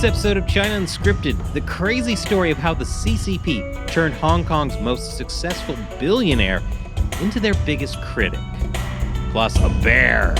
this episode of China Unscripted, the crazy story of how the CCP turned Hong Kong's most successful billionaire into their biggest critic. Plus a bear.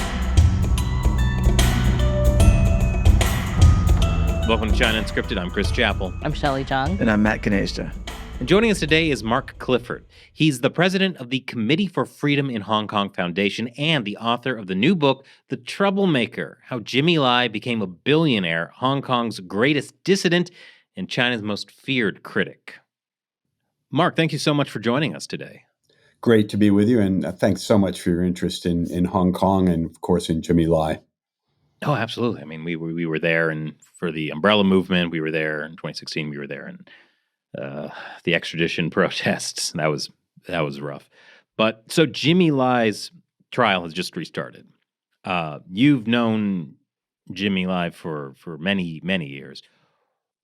Welcome to China Unscripted. I'm Chris Chappell. I'm Shelley Zhang. And I'm Matt Ganeshta. And joining us today is Mark Clifford. He's the president of the Committee for Freedom in Hong Kong Foundation and the author of the new book, The Troublemaker: How Jimmy Lai Became a Billionaire, Hong Kong's Greatest Dissident and China's Most Feared Critic. Mark, thank you so much for joining us today. Great to be with you, and thanks so much for your interest in Hong Kong and, of course, in Jimmy Lai. Oh, absolutely. I mean, we were there for the umbrella movement. We were there in 2016. We were there in the extradition protests. That was rough. But so Jimmy Lai's trial has just restarted. You've known Jimmy Lai for many, many years.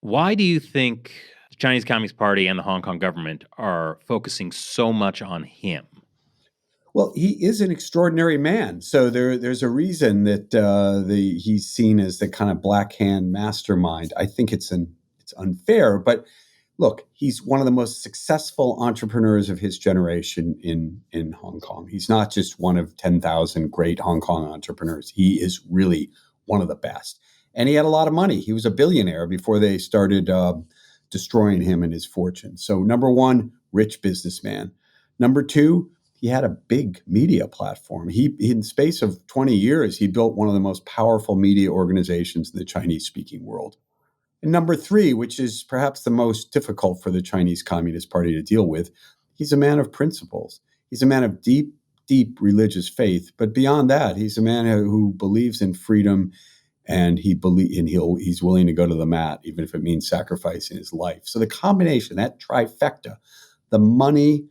Why do you think the Chinese Communist Party and the Hong Kong government are focusing so much on him? Well, he is an extraordinary man. So there's a reason that he's seen as the kind of black hand mastermind. I think it's unfair, but look, he's one of the most successful entrepreneurs of his generation in Hong Kong. He's not just one of 10,000 great Hong Kong entrepreneurs. He is really one of the best. And he had a lot of money. He was a billionaire before they started destroying him and his fortune. So number one, rich businessman. Number two, he had a big media platform. In the space of 20 years, he built one of the most powerful media organizations in the Chinese-speaking world. And number three, which is perhaps the most difficult for the Chinese Communist Party to deal with, he's a man of principles. He's a man of deep, deep religious faith. But beyond that, he's a man who believes in freedom, and he's willing to go to the mat, even if it means sacrificing his life. So the combination, that trifecta, the money,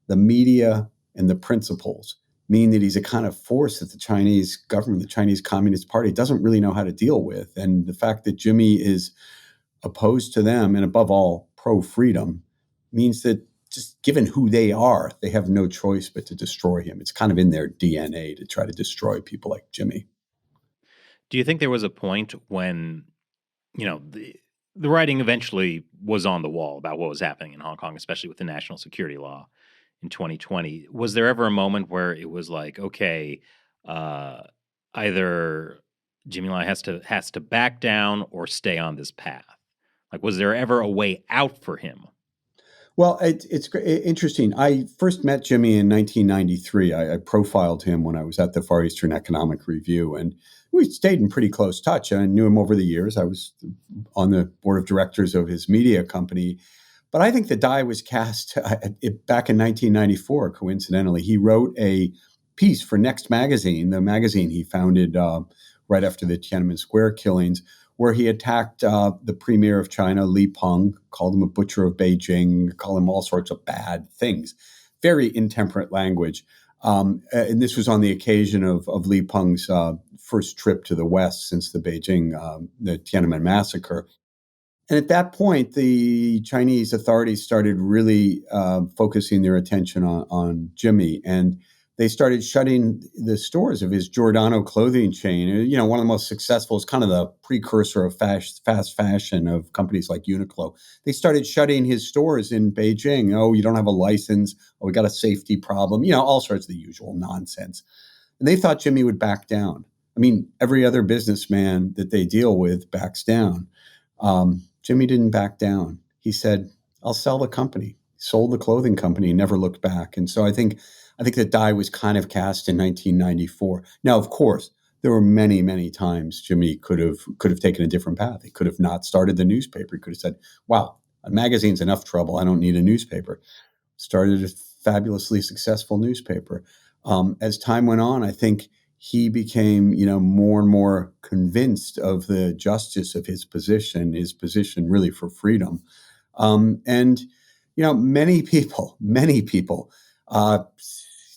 the media, and the principles, mean that he's a kind of force that the Chinese government, the Chinese Communist Party, doesn't really know how to deal with. And the fact that Jimmy is opposed to them and above all pro-freedom means that just given who they are, they have no choice but to destroy him. It's kind of in their DNA to try to destroy people like Jimmy. Do you think there was a point when, the writing eventually was on the wall about what was happening in Hong Kong, especially with the national security law in 2020? Was there ever a moment where it was like, okay, either Jimmy Lai has to back down or stay on this path? Like, was there ever a way out for him? Well, it's interesting. I first met Jimmy in 1993. I profiled him when I was at the Far Eastern Economic Review, and we stayed in pretty close touch. I knew him over the years. I was on the board of directors of his media company. But I think the die was cast back in 1994, coincidentally. He wrote a piece for Next Magazine, the magazine he founded right after the Tiananmen Square killings, where he attacked the premier of China, Li Peng, called him a butcher of Beijing, called him all sorts of bad things. Very intemperate language. And this was on the occasion of Li Peng's first trip to the West since the Tiananmen massacre. And at that point, the Chinese authorities started really focusing their attention on Jimmy, and they started shutting the stores of his Giordano clothing chain. One of the most successful, is kind of the precursor of fast fashion of companies like Uniqlo. They started shutting his stores in Beijing. Oh, you don't have a license. Oh, we got a safety problem. All sorts of the usual nonsense. And they thought Jimmy would back down. I mean, every other businessman that they deal with backs down. Jimmy didn't back down. He said, I'll sell the company. He sold the clothing company and never looked back. And so I think the die was kind of cast in 1994. Now, of course, there were many, many times Jimmy could have taken a different path. He could have not started the newspaper. He could have said, wow, a magazine's enough trouble. I don't need a newspaper. Started a fabulously successful newspaper. As time went on, I think he became, more and more convinced of the justice of his position really for freedom. Many people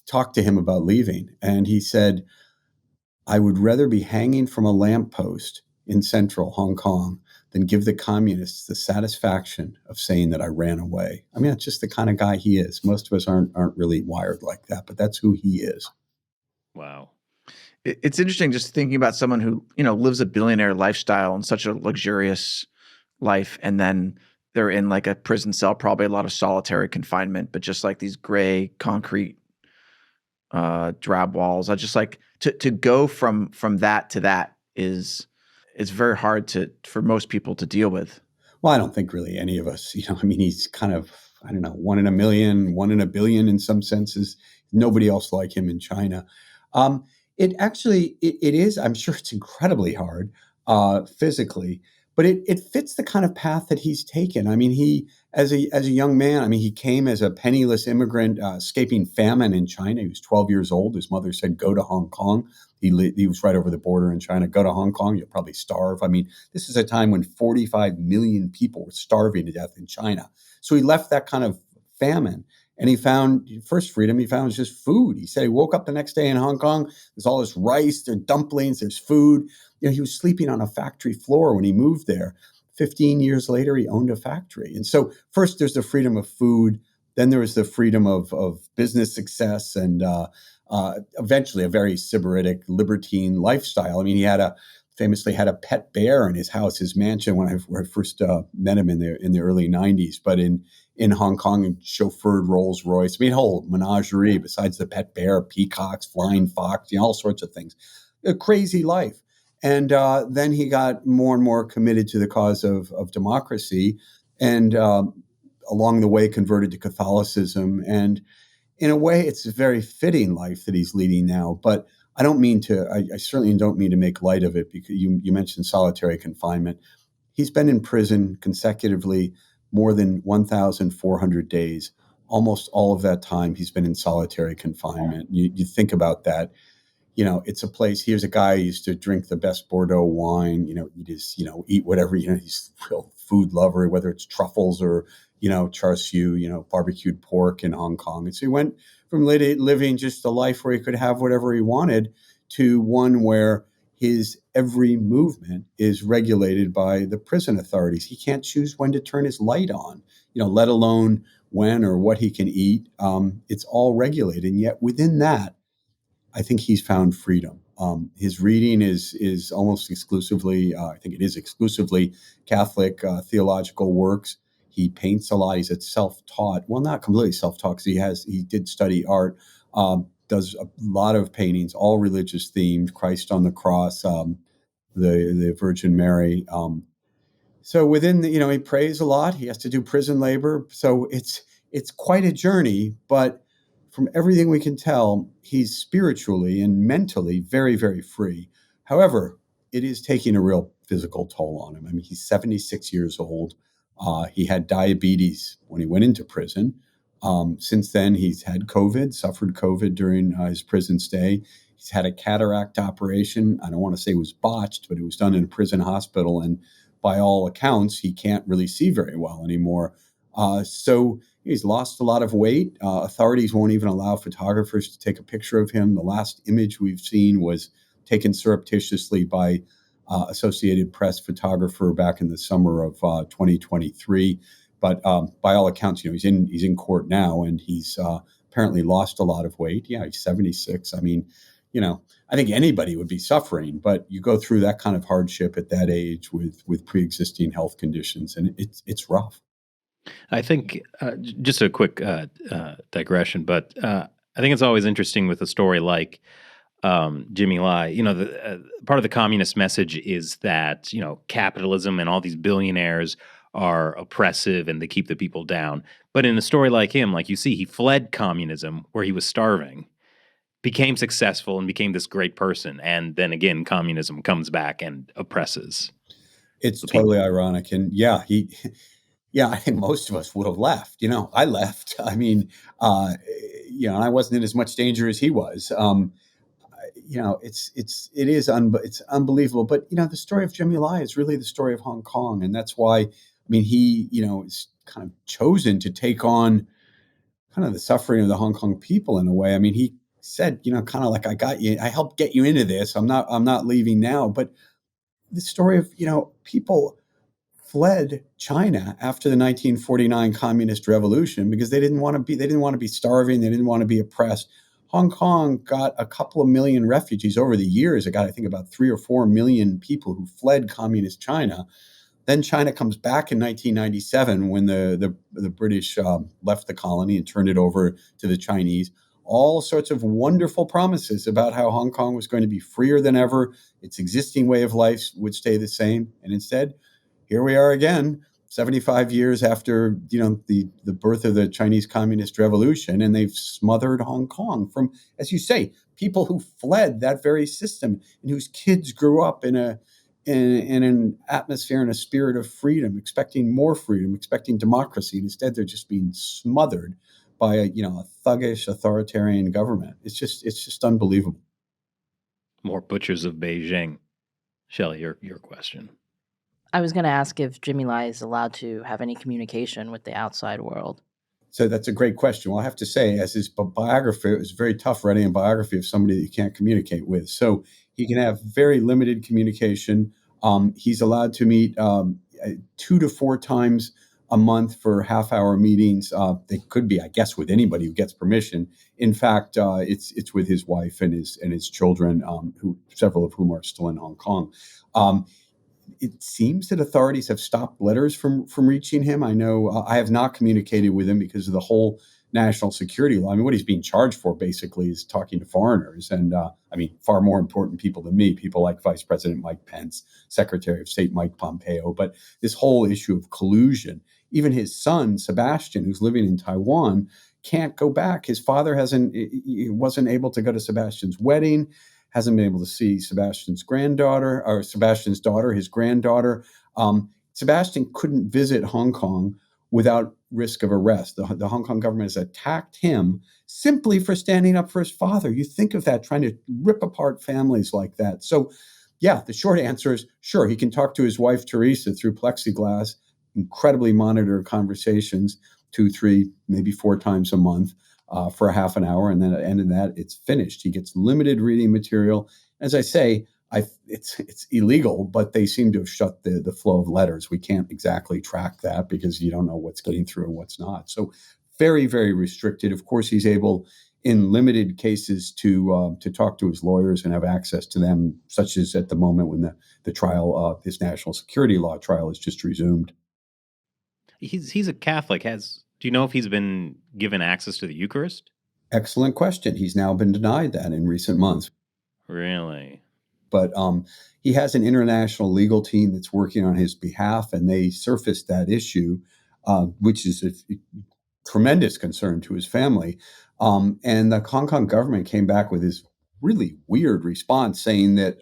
talked to him about leaving. And he said, I would rather be hanging from a lamppost in central Hong Kong than give the communists the satisfaction of saying that I ran away. I mean, that's just the kind of guy he is. Most of us aren't really wired like that, but that's who he is. Wow. It's interesting just thinking about someone who, lives a billionaire lifestyle and such a luxurious life, and then they're in like a prison cell, probably a lot of solitary confinement, but just like these gray concrete drab walls. I just like to go from that to that is it's very hard for most people to deal with. Well, I don't think really any of us, I mean, he's kind of, I don't know, one in a million, one in a billion in some senses. Nobody else like him in China. Um, it is, I'm sure it's incredibly hard physically, but it fits the kind of path that he's taken. I mean, as a young man, I mean, he came as a penniless immigrant escaping famine in China. He was 12 years old. His mother said, go to Hong Kong. He was right over the border in China. Go to Hong Kong, you'll probably starve. I mean, this is a time when 45 million people were starving to death in China. So he left that kind of famine and he found first freedom he found was just food. He said he woke up the next day in Hong Kong. There's all this rice, there's dumplings, there's food. He was sleeping on a factory floor when he moved there. 15 years later, he owned a factory. And so first there's the freedom of food. Then there was the freedom of business success and eventually a very sybaritic libertine lifestyle. I mean, he famously had a pet bear in his house, his mansion when I first met him in the early 90s. But in Hong Kong, and chauffeured Rolls Royce. I mean, a whole menagerie besides the pet bear, peacocks, flying fox, all sorts of things. A crazy life. And then he got more and more committed to the cause of democracy, and along the way converted to Catholicism. And in a way, it's a very fitting life that he's leading now. But I certainly don't mean to make light of it, because you mentioned solitary confinement. He's been in prison consecutively more than 1,400 days. Almost all of that time, he's been in solitary confinement. You think about that. It's a place. Here's a guy who used to drink the best Bordeaux wine. Eat whatever. He's a real food lover, whether it's truffles or char siu, barbecued pork in Hong Kong. And so he went from living just a life where he could have whatever he wanted to one where his every movement is regulated by the prison authorities. He can't choose when to turn his light on, let alone when or what he can eat. It's all regulated. And yet within that, I think he's found freedom. His reading is almost exclusively, I think it is exclusively Catholic theological works. He paints a lot. He's self-taught. Well, not completely self-taught, because he did study art. Does a lot of paintings, all religious themed. Christ on the cross, the Virgin Mary. So within he prays a lot. He has to do prison labor. So it's quite a journey, but from everything we can tell, he's spiritually and mentally very, very free. However, it is taking a real physical toll on him. I mean, he's 76 years old. He had diabetes when he went into prison. Since then, he's had COVID, suffered COVID during his prison stay. He's had a cataract operation. I don't want to say it was botched, but it was done in a prison hospital. And by all accounts, he can't really see very well anymore. So he's lost a lot of weight. Authorities won't even allow photographers to take a picture of him. The last image we've seen was taken surreptitiously by Associated Press photographer back in the summer of 2023. But by all accounts, he's in court now, and he's apparently lost a lot of weight. Yeah, he's 76. I mean, I think anybody would be suffering, but you go through that kind of hardship at that age with pre-existing health conditions, and it's rough. I think just a quick digression, but I think it's always interesting with a story like Jimmy Lai. Part of the communist message is that capitalism and all these billionaires are oppressive and they keep the people down. But in a story like him, like you see, he fled communism where he was starving, became successful, and became this great person. And then again, communism comes back and oppresses. It's totally ironic. And yeah, I think most of us would have left. I left. I mean, and I wasn't in as much danger as he was. It's unbelievable. But the story of Jimmy Lai is really the story of Hong Kong, and that's why. I mean, he is kind of chosen to take on kind of the suffering of the Hong Kong people in a way. I mean, he said, kind of like, I got you. I helped get you into this. I'm not leaving now. But the story of people fled China after the 1949 Communist Revolution because they didn't want to be starving. They didn't want to be oppressed. Hong Kong got a couple of million refugees over the years. It got, I think, about 3 or 4 million people who fled communist China. Then China comes back in 1997 when the British left the colony and turned it over to the Chinese. All sorts of wonderful promises about how Hong Kong was going to be freer than ever. Its existing way of life would stay the same. And instead, here we are again, 75 years after the birth of the Chinese Communist Revolution, and they've smothered Hong Kong from, as you say, people who fled that very system and whose kids grew up in an atmosphere and a spirit of freedom, expecting more freedom, expecting democracy. And instead, they're just being smothered by a thuggish authoritarian government. It's just unbelievable. More butchers of Beijing. Shelley, your question. I was going to ask if Jimmy Lai is allowed to have any communication with the outside world. So that's a great question. Well, I have to say, as his biographer, it was very tough writing a biography of somebody that you can't communicate with. So he can have very limited communication. He's allowed to meet 2 to 4 times a month for half-hour meetings. They could be, I guess, with anybody who gets permission. In fact, it's with his wife and his children, who several of whom are still in Hong Kong. It seems that authorities have stopped letters from reaching him. I know I have not communicated with him because of the whole national security law. I mean, what he's being charged for basically is talking to foreigners, and far more important people than me, people like Vice President Mike Pence, Secretary of State Mike Pompeo. But this whole issue of collusion, even his son, Sebastian, who's living in Taiwan, can't go back. His father wasn't able to go to Sebastian's wedding, hasn't been able to see Sebastian's daughter, his granddaughter. Sebastian couldn't visit Hong Kong without risk of arrest. The Hong Kong government has attacked him simply for standing up for his father. You think of that, trying to rip apart families like that. So, yeah, the short answer is, sure, he can talk to his wife, Teresa, through plexiglass, incredibly monitored conversations, 2, 3, maybe 4 times a month. For a half an hour, and then at the end of that, it's finished. He gets limited reading material. As I say, it's illegal, but they seem to have shut the flow of letters. We can't exactly track that because you don't know what's getting through and what's not. So very, very restricted. Of course, he's able, in limited cases, to talk to his lawyers and have access to them, such as at the moment when the trial, his national security law trial, is just resumed. He's a Catholic. Do you know if he's been given access to the Eucharist? Excellent question. He's now been denied that in recent months. Really? But he has an international legal team that's working on his behalf, and they surfaced that issue, which is a tremendous concern to his family. And the Hong Kong government came back with this really weird response saying that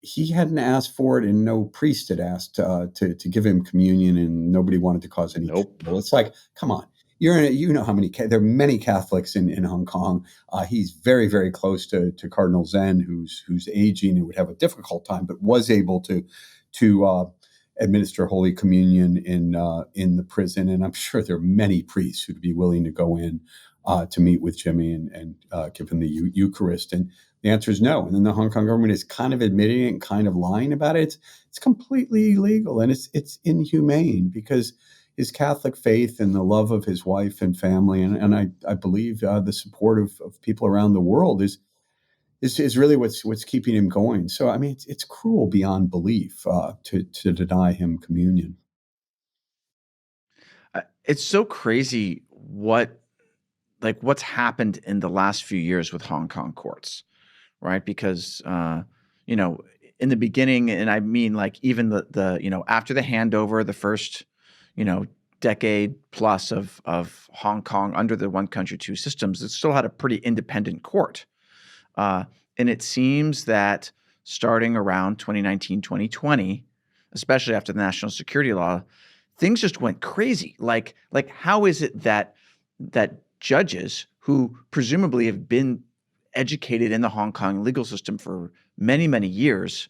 he hadn't asked for it, and no priest had asked to give him communion, and nobody wanted to cause any trouble. It's like, come on, you know how many there are many Catholics in Hong Kong. He's very, very close to Cardinal Zen, who's aging and would have a difficult time, but was able to administer Holy Communion in the prison. And I'm sure there are many priests who'd be willing to go in to meet with Jimmy and give him the Eucharist. And the answer is no. And then the Hong Kong government is kind of admitting it and kind of lying about it. It's completely illegal, and it's inhumane because his Catholic faith and the love of his wife and family, and I believe the support of people around the world is really what's keeping him going. So I mean, it's cruel beyond belief to deny him communion. It's so crazy what's happened in the last few years with Hong Kong courts, right? Because in the beginning, and I mean like even the after the handover, the first decade plus of Hong Kong under the one country, two systems, it still had a pretty independent court. And it seems that starting around 2019, 2020, especially after the national security law, things just went crazy. Like how is it that judges who presumably have been educated in the Hong Kong legal system for many, many years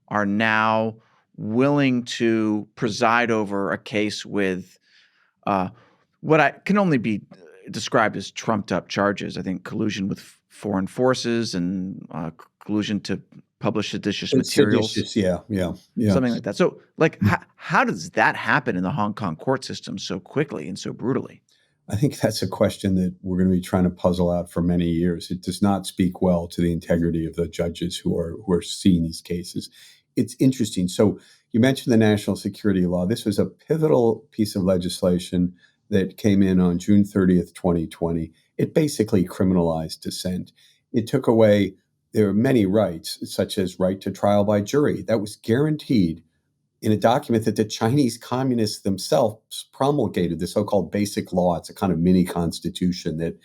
are now willing to preside over a case with what I can only be described as trumped up charges? I think collusion with foreign forces and collusion to publish seditious materials. Yeah. Something like that. So how does that happen in the Hong Kong court system so quickly and so brutally? I think that's a question that we're going to be trying to puzzle out for many years. It does not speak well to the integrity of the judges who are seeing these cases. It's interesting. So you mentioned the national security law. This was a pivotal piece of legislation that came in on June 30th, 2020. It basically criminalized dissent. It took away, there are many rights, such as right to trial by jury. That was guaranteed in a document that the Chinese communists themselves promulgated, the so-called Basic Law. It's a kind of mini constitution that,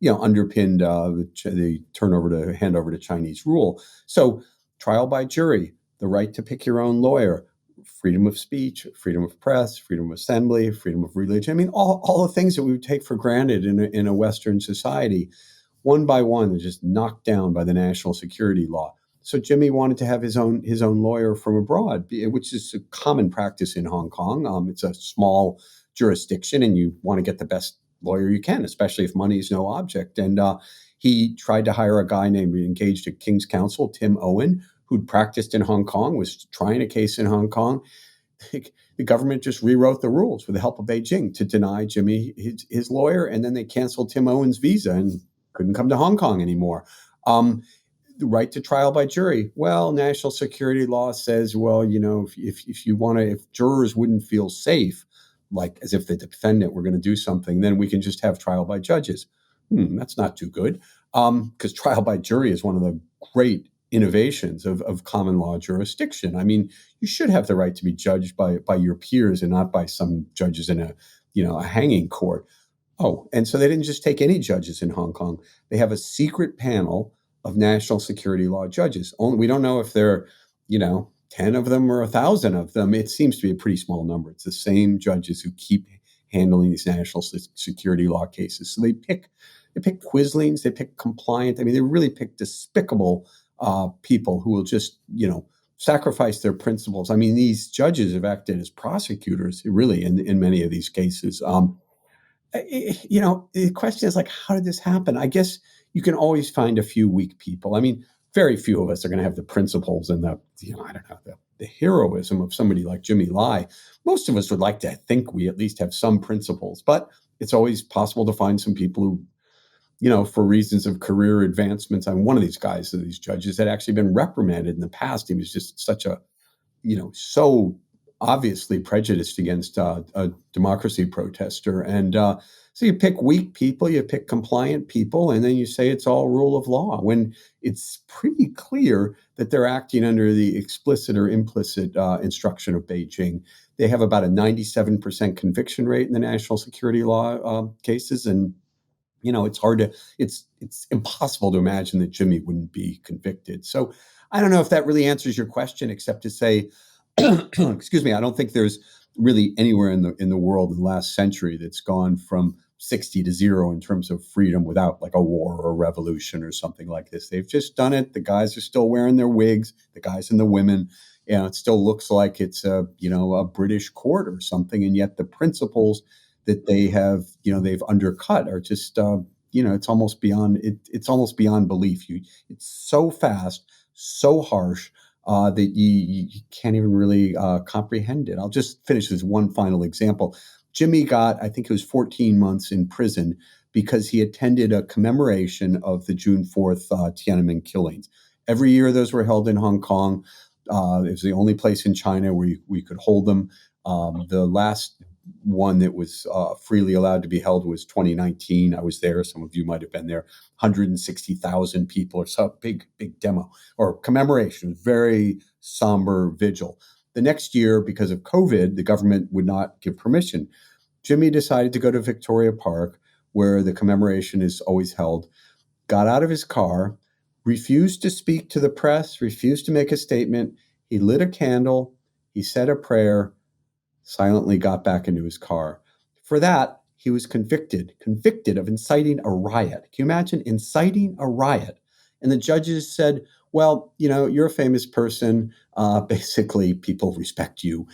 underpinned the handover to Chinese rule. So, trial by jury, the right to pick your own lawyer, freedom of speech, freedom of press, freedom of assembly, freedom of religion. I mean, all the things that we would take for granted in a Western society, one by one, they're just knocked down by the national security law. So Jimmy wanted to have his own lawyer from abroad, which is a common practice in Hong Kong. It's a small jurisdiction, and you want to get the best lawyer you can, especially if money is no object. And he tried to hire a guy engaged at King's Counsel, Tim Owen, who'd practiced in Hong Kong, was trying a case in Hong Kong. The government just rewrote the rules with the help of Beijing to deny Jimmy his lawyer, and then they canceled Tim Owen's visa and couldn't come to Hong Kong anymore. The right to trial by jury. Well, national security law says, well, if you want to, if jurors wouldn't feel safe, like as if the defendant were going to do something, then we can just have trial by judges. That's not too good, because trial by jury is one of the great innovations of common law jurisdiction. I mean, you should have the right to be judged by your peers and not by some judges in a hanging court. Oh, and so they didn't just take any judges in Hong Kong. They have a secret panel of national security law judges. We don't know if there are, 10 of them or 1,000 of them. It seems to be a pretty small number. It's the same judges who keep handling these national security law cases. So they pick quislings, they pick compliant. I mean, they really pick despicable people who will just, sacrifice their principles. I mean, these judges have acted as prosecutors, really, in many of these cases. The question is, like, how did this happen? I guess you can always find a few weak people. I mean, very few of us are going to have the principles and the heroism of somebody like Jimmy Lai. Most of us would like to think we at least have some principles, but it's always possible to find some people who, for reasons of career advancements. I'm one of these guys, of these judges, had actually been reprimanded in the past. He was just such a, so obviously prejudiced against a democracy protester. And so you pick weak people, you pick compliant people, and then you say it's all rule of law, when it's pretty clear that they're acting under the explicit or implicit instruction of Beijing. They have about a 97% conviction rate in the national security law cases. And it's impossible to imagine that Jimmy wouldn't be convicted. So I don't know if that really answers your question, except to say, excuse me, I don't think there's really anywhere in the world in the last century that's gone from 60 to 0 in terms of freedom without like a war or a revolution or something like this. They've just done it. The guys are still wearing their wigs, the guys and the women. It still looks like it's a British court or something. And yet the principles that they have, they've undercut are just, it's almost beyond it's almost beyond belief. It's so fast, so harsh, that you can't even really comprehend it. I'll just finish with one final example. Jimmy got, I think it was 14 months in prison because he attended a commemoration of the June 4th Tiananmen killings. Every year those were held in Hong Kong. It was the only place in China where we could hold them. The last one that was freely allowed to be held was 2019. I was there. Some of you might have been there. 160,000 people, or some big demo or commemoration, very somber vigil. The next year, because of COVID, the government would not give permission. Jimmy decided to go to Victoria Park, where the commemoration is always held, got out of his car, refused to speak to the press, refused to make a statement. He lit a candle, he said a prayer, silently got back into his car. For that, he was convicted of inciting a riot. Can you imagine inciting a riot? And the judges said, well, you're a famous person. Basically, people respect you.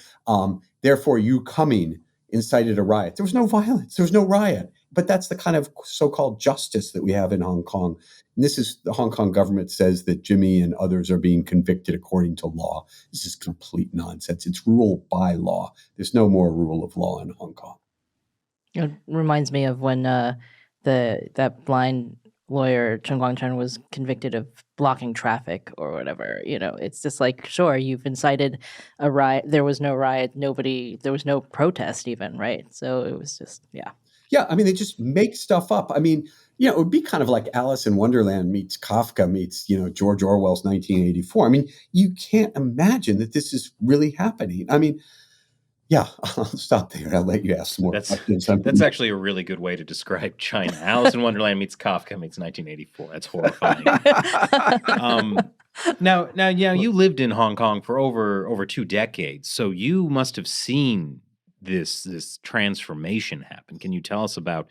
Therefore, you coming incited a riot. There was no violence. There was no riot. But that's the kind of so-called justice that we have in Hong Kong. And this is, the Hong Kong government says that Jimmy and others are being convicted according to law. This is complete nonsense. It's rule by law. There's no more rule of law in Hong Kong. It reminds me of when that blind lawyer Chen Guangcheng was convicted of blocking traffic or whatever. It's just like, sure, you've incited a riot. There was no riot. There was no protest even, right? So it was just, yeah. Yeah, I mean, they just make stuff up. I mean, it would be kind of like Alice in Wonderland meets Kafka meets, George Orwell's 1984. I mean, you can't imagine that this is really happening. I mean, yeah, I'll stop there. I'll let you ask some more questions. That's actually a really good way to describe China. Alice in Wonderland meets Kafka meets 1984. That's horrifying. Now, you lived in Hong Kong for over 2 decades, so you must have seen this transformation happen. Can you tell us about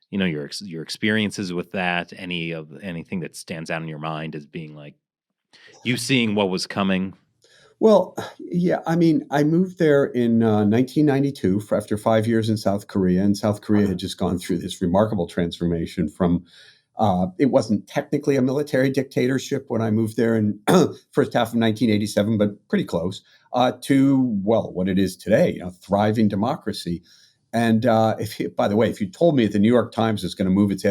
your experiences with that? Anything that stands out in your mind as being like you seeing what was coming? Well, yeah, I mean, I moved there in 1992 after 5 years in South Korea, and South Korea had just gone through this remarkable transformation from it wasn't technically a military dictatorship when I moved there in first half of 1987, but pretty close to, well, what it is today, thriving democracy. And by the way, if you told me that the New York Times was going to move its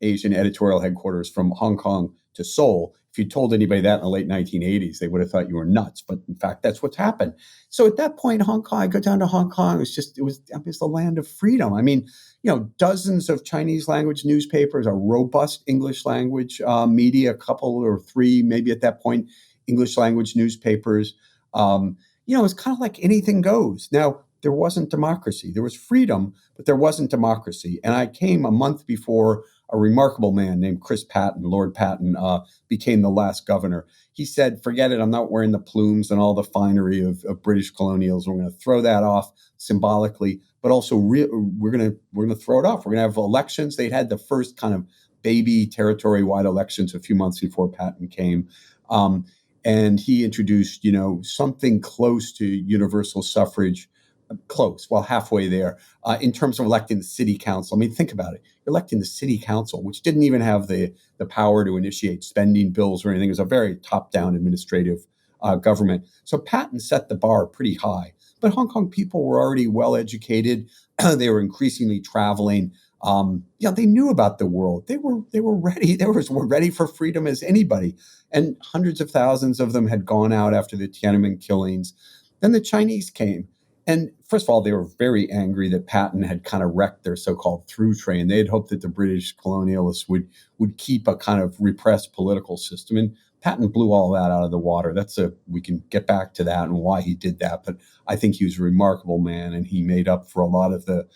Asian editorial headquarters from Hong Kong to Seoul, if you told anybody that in the late 1980s, they would have thought you were nuts. But in fact, that's what's happened. So at that point, Hong Kong, I go down to Hong Kong. It was the land of freedom. I mean, dozens of Chinese language newspapers, a robust English language media, a couple or three, maybe at that point, English language newspapers. It's kind of like anything goes. Now, there wasn't democracy. There was freedom, but there wasn't democracy. And I came a month before a remarkable man named Chris Patton, Lord Patton, became the last governor. He said, forget it, I'm not wearing the plumes and all the finery of British colonials. We're going to throw that off symbolically, but also we're going to throw it off. We're going to have elections. They'd had the first kind of baby territory-wide elections a few months before Patton came. And he introduced, something close to universal suffrage, halfway there, in terms of electing the city council. I mean, think about it. You're electing the city council, which didn't even have the power to initiate spending bills or anything. It was a very top-down administrative government. So Patton set the bar pretty high. But Hong Kong people were already well-educated. They were increasingly traveling. They knew about the world. They were ready. They were ready for freedom as anybody. And hundreds of thousands of them had gone out after the Tiananmen killings. Then the Chinese came. And first of all, they were very angry that Patton had kind of wrecked their so-called through train. They had hoped that the British colonialists would keep a kind of repressed political system. And Patton blew all that out of the water. We can get back to that and why he did that. But I think he was a remarkable man, and he made up for a lot of the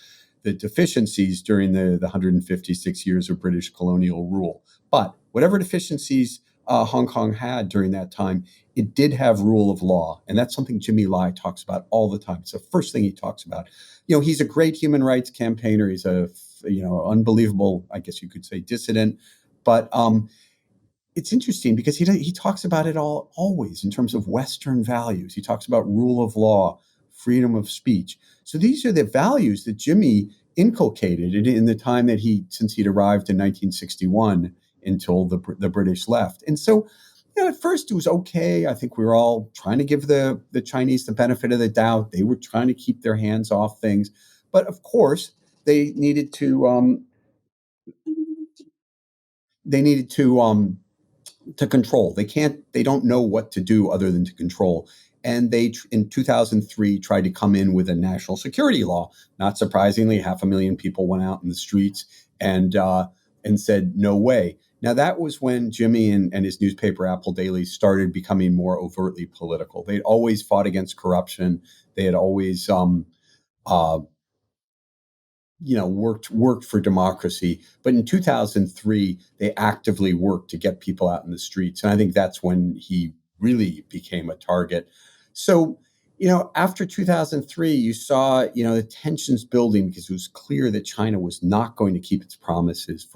deficiencies during the 156 years of British colonial rule. But whatever deficiencies Hong Kong had during that time, it did have rule of law. And that's something Jimmy Lai talks about all the time. It's the first thing he talks about. He's a great human rights campaigner. He's a, unbelievable, I guess you could say, dissident. But it's interesting because he talks about it always in terms of Western values. He talks about rule of law, freedom of speech. So these are the values that Jimmy inculcated in the time since he'd arrived in 1961 until the British left. And so, at first it was okay. I think we were all trying to give the Chinese the benefit of the doubt. They were trying to keep their hands off things. But of course, they needed to control. They don't know what to do other than to control. And they, in 2003, tried to come in with a national security law. Not surprisingly, 500,000 people went out in the streets and said, no way. Now, that was when Jimmy and his newspaper, Apple Daily, started becoming more overtly political. They'd always fought against corruption. They had always worked for democracy. But in 2003, they actively worked to get people out in the streets. And I think that's when he really became a target. So, after 2003, you saw, the tensions building because it was clear that China was not going to keep its promises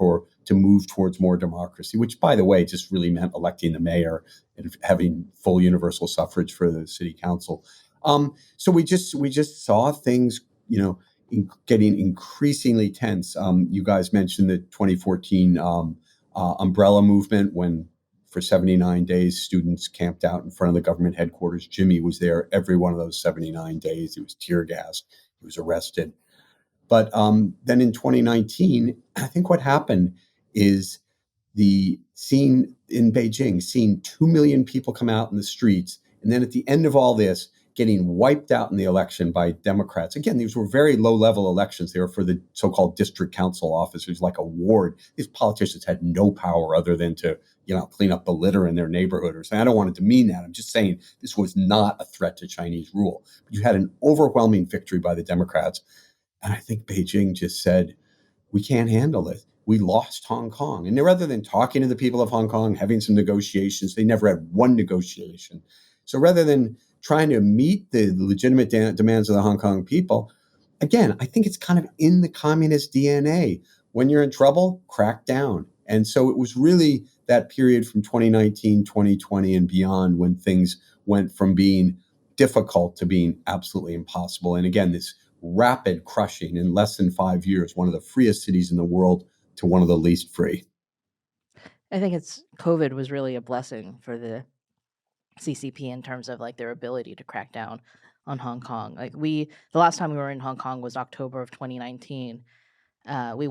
to move towards more democracy, which, by the way, just really meant electing the mayor and having full universal suffrage for the city council. So we just saw things, getting increasingly tense. You guys mentioned the 2014 umbrella movement when for 79 days students camped out in front of the government headquarters. Jimmy was there every one of those 79 days. He was tear gassed. He was arrested. But then in 2019, I think what happened is the scene in Beijing, seeing 2 million people come out in the streets. And then at the end of all this, getting wiped out in the election by Democrats. Again, these were very low-level elections. They were for the so-called district council officers, like a ward. These politicians had no power other than to, clean up the litter in their neighborhood or something. I don't want to demean that. I'm just saying this was not a threat to Chinese rule. But you had an overwhelming victory by the Democrats. And I think Beijing just said, we can't handle it. We lost Hong Kong. And rather than talking to the people of Hong Kong, having some negotiations, they never had one negotiation. So rather than trying to meet the legitimate demands of the Hong Kong people, again, I think it's kind of in the communist DNA. When you're in trouble, crack down. And so it was really that period from 2019, 2020 and beyond when things went from being difficult to being absolutely impossible. And again, this rapid crushing in less than 5 years, one of the freest cities in the world to one of the least free. I think COVID was really a blessing for the CCP in terms of like their ability to crack down on Hong Kong. Like the last time we were in Hong Kong was October of 2019. We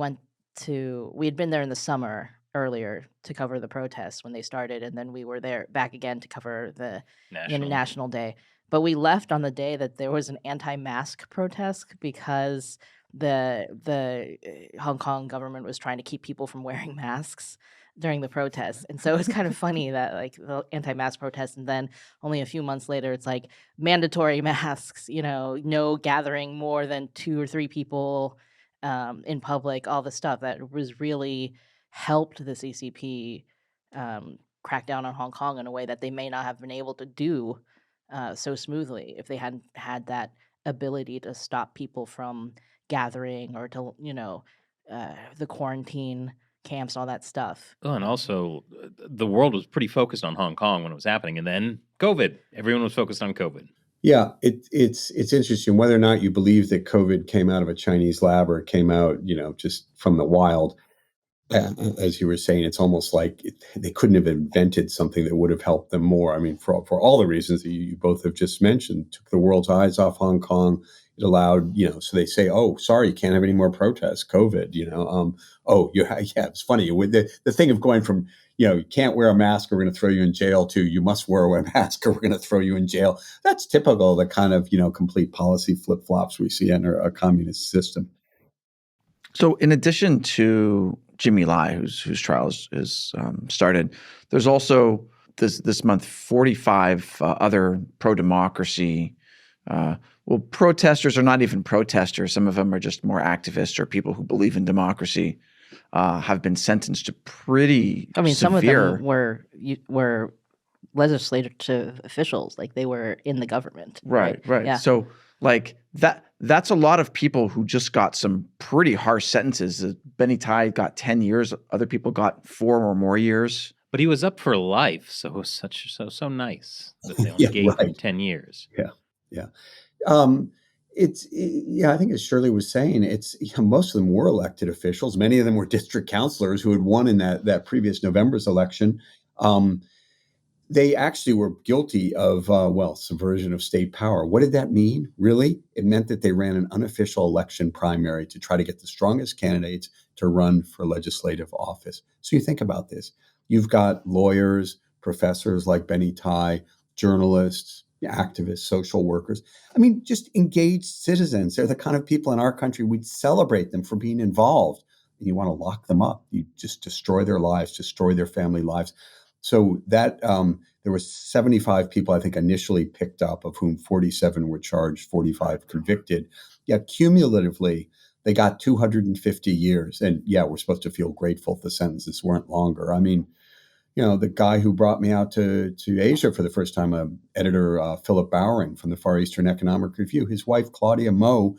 had been there in the summer earlier to cover the protests when they started, and then we were there back again to cover the National Day. But we left on the day that there was an anti-mask protest because the Hong Kong government was trying to keep people from wearing masks during the protests. And so it's kind of funny that like the anti-mask protest, and then only a few months later it's like mandatory masks, no gathering more than 2 or 3 people in public, all the stuff that was really helped the CCP crack down on Hong Kong in a way that they may not have been able to do so smoothly if they hadn't had that ability to stop people from gathering or to, the quarantine camps, all that stuff. Oh, and also the world was pretty focused on Hong Kong when it was happening. And then COVID, everyone was focused on COVID. Yeah, it's interesting whether or not you believe that COVID came out of a Chinese lab or it came out, just from the wild. As you were saying, it's almost like they couldn't have invented something that would have helped them more. I mean, for all the reasons that you both have just mentioned, took the world's eyes off Hong Kong. It allowed, so they say, oh, sorry, you can't have any more protests, COVID, it's funny with the thing of going from, you can't wear a mask or we're going to throw you in jail to you must wear a mask or we're going to throw you in jail. That's typical of the kind of, complete policy flip-flops we see in a communist system. So in addition to Jimmy Lai, whose trial is started, there's also this month 45 other pro-democracy protesters are not even protesters. Some of them are just more activists or people who believe in democracy have been sentenced to pretty severe. Some of them were legislative officials, like they were in the government. Right. Yeah. So like that's a lot of people who just got some pretty harsh sentences. Benny Tai got 10 years. Other people got 4 or more years. But he was up for life, so it was so nice that they only gave him 10 years. Yeah. I think as Shirley was saying, most of them were elected officials. Many of them were district councilors who had won in that previous November's election. They actually were guilty of, subversion of state power. What did that mean, really? It meant that they ran an unofficial election primary to try to get the strongest candidates to run for legislative office. So you think about this. You've got lawyers, professors like Benny Tai, journalists, activists, social workers. I mean, just engaged citizens. They're the kind of people in our country, we'd celebrate them for being involved. And you want to lock them up. You just destroy their lives, destroy their family lives. So that there were 75 people, I think, initially picked up, of whom 47 were charged, 45 convicted. Yeah, cumulatively, they got 250 years. And yeah, we're supposed to feel grateful if the sentences weren't longer. I mean, the guy who brought me out to Asia for the first time, editor Philip Bowering from the Far Eastern Economic Review, his wife, Claudia Mo,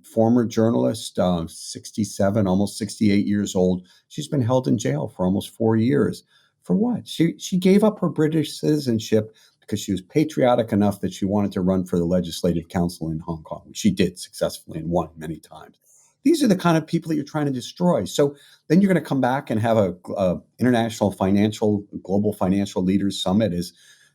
former journalist, 67, almost 68 years old. She's been held in jail for almost 4 years. For what? She gave up her British citizenship because she was patriotic enough that she wanted to run for the Legislative Council in Hong Kong. She did successfully and won many times. These are the kind of people that you're trying to destroy. So then you're going to come back and have a global financial leaders summit as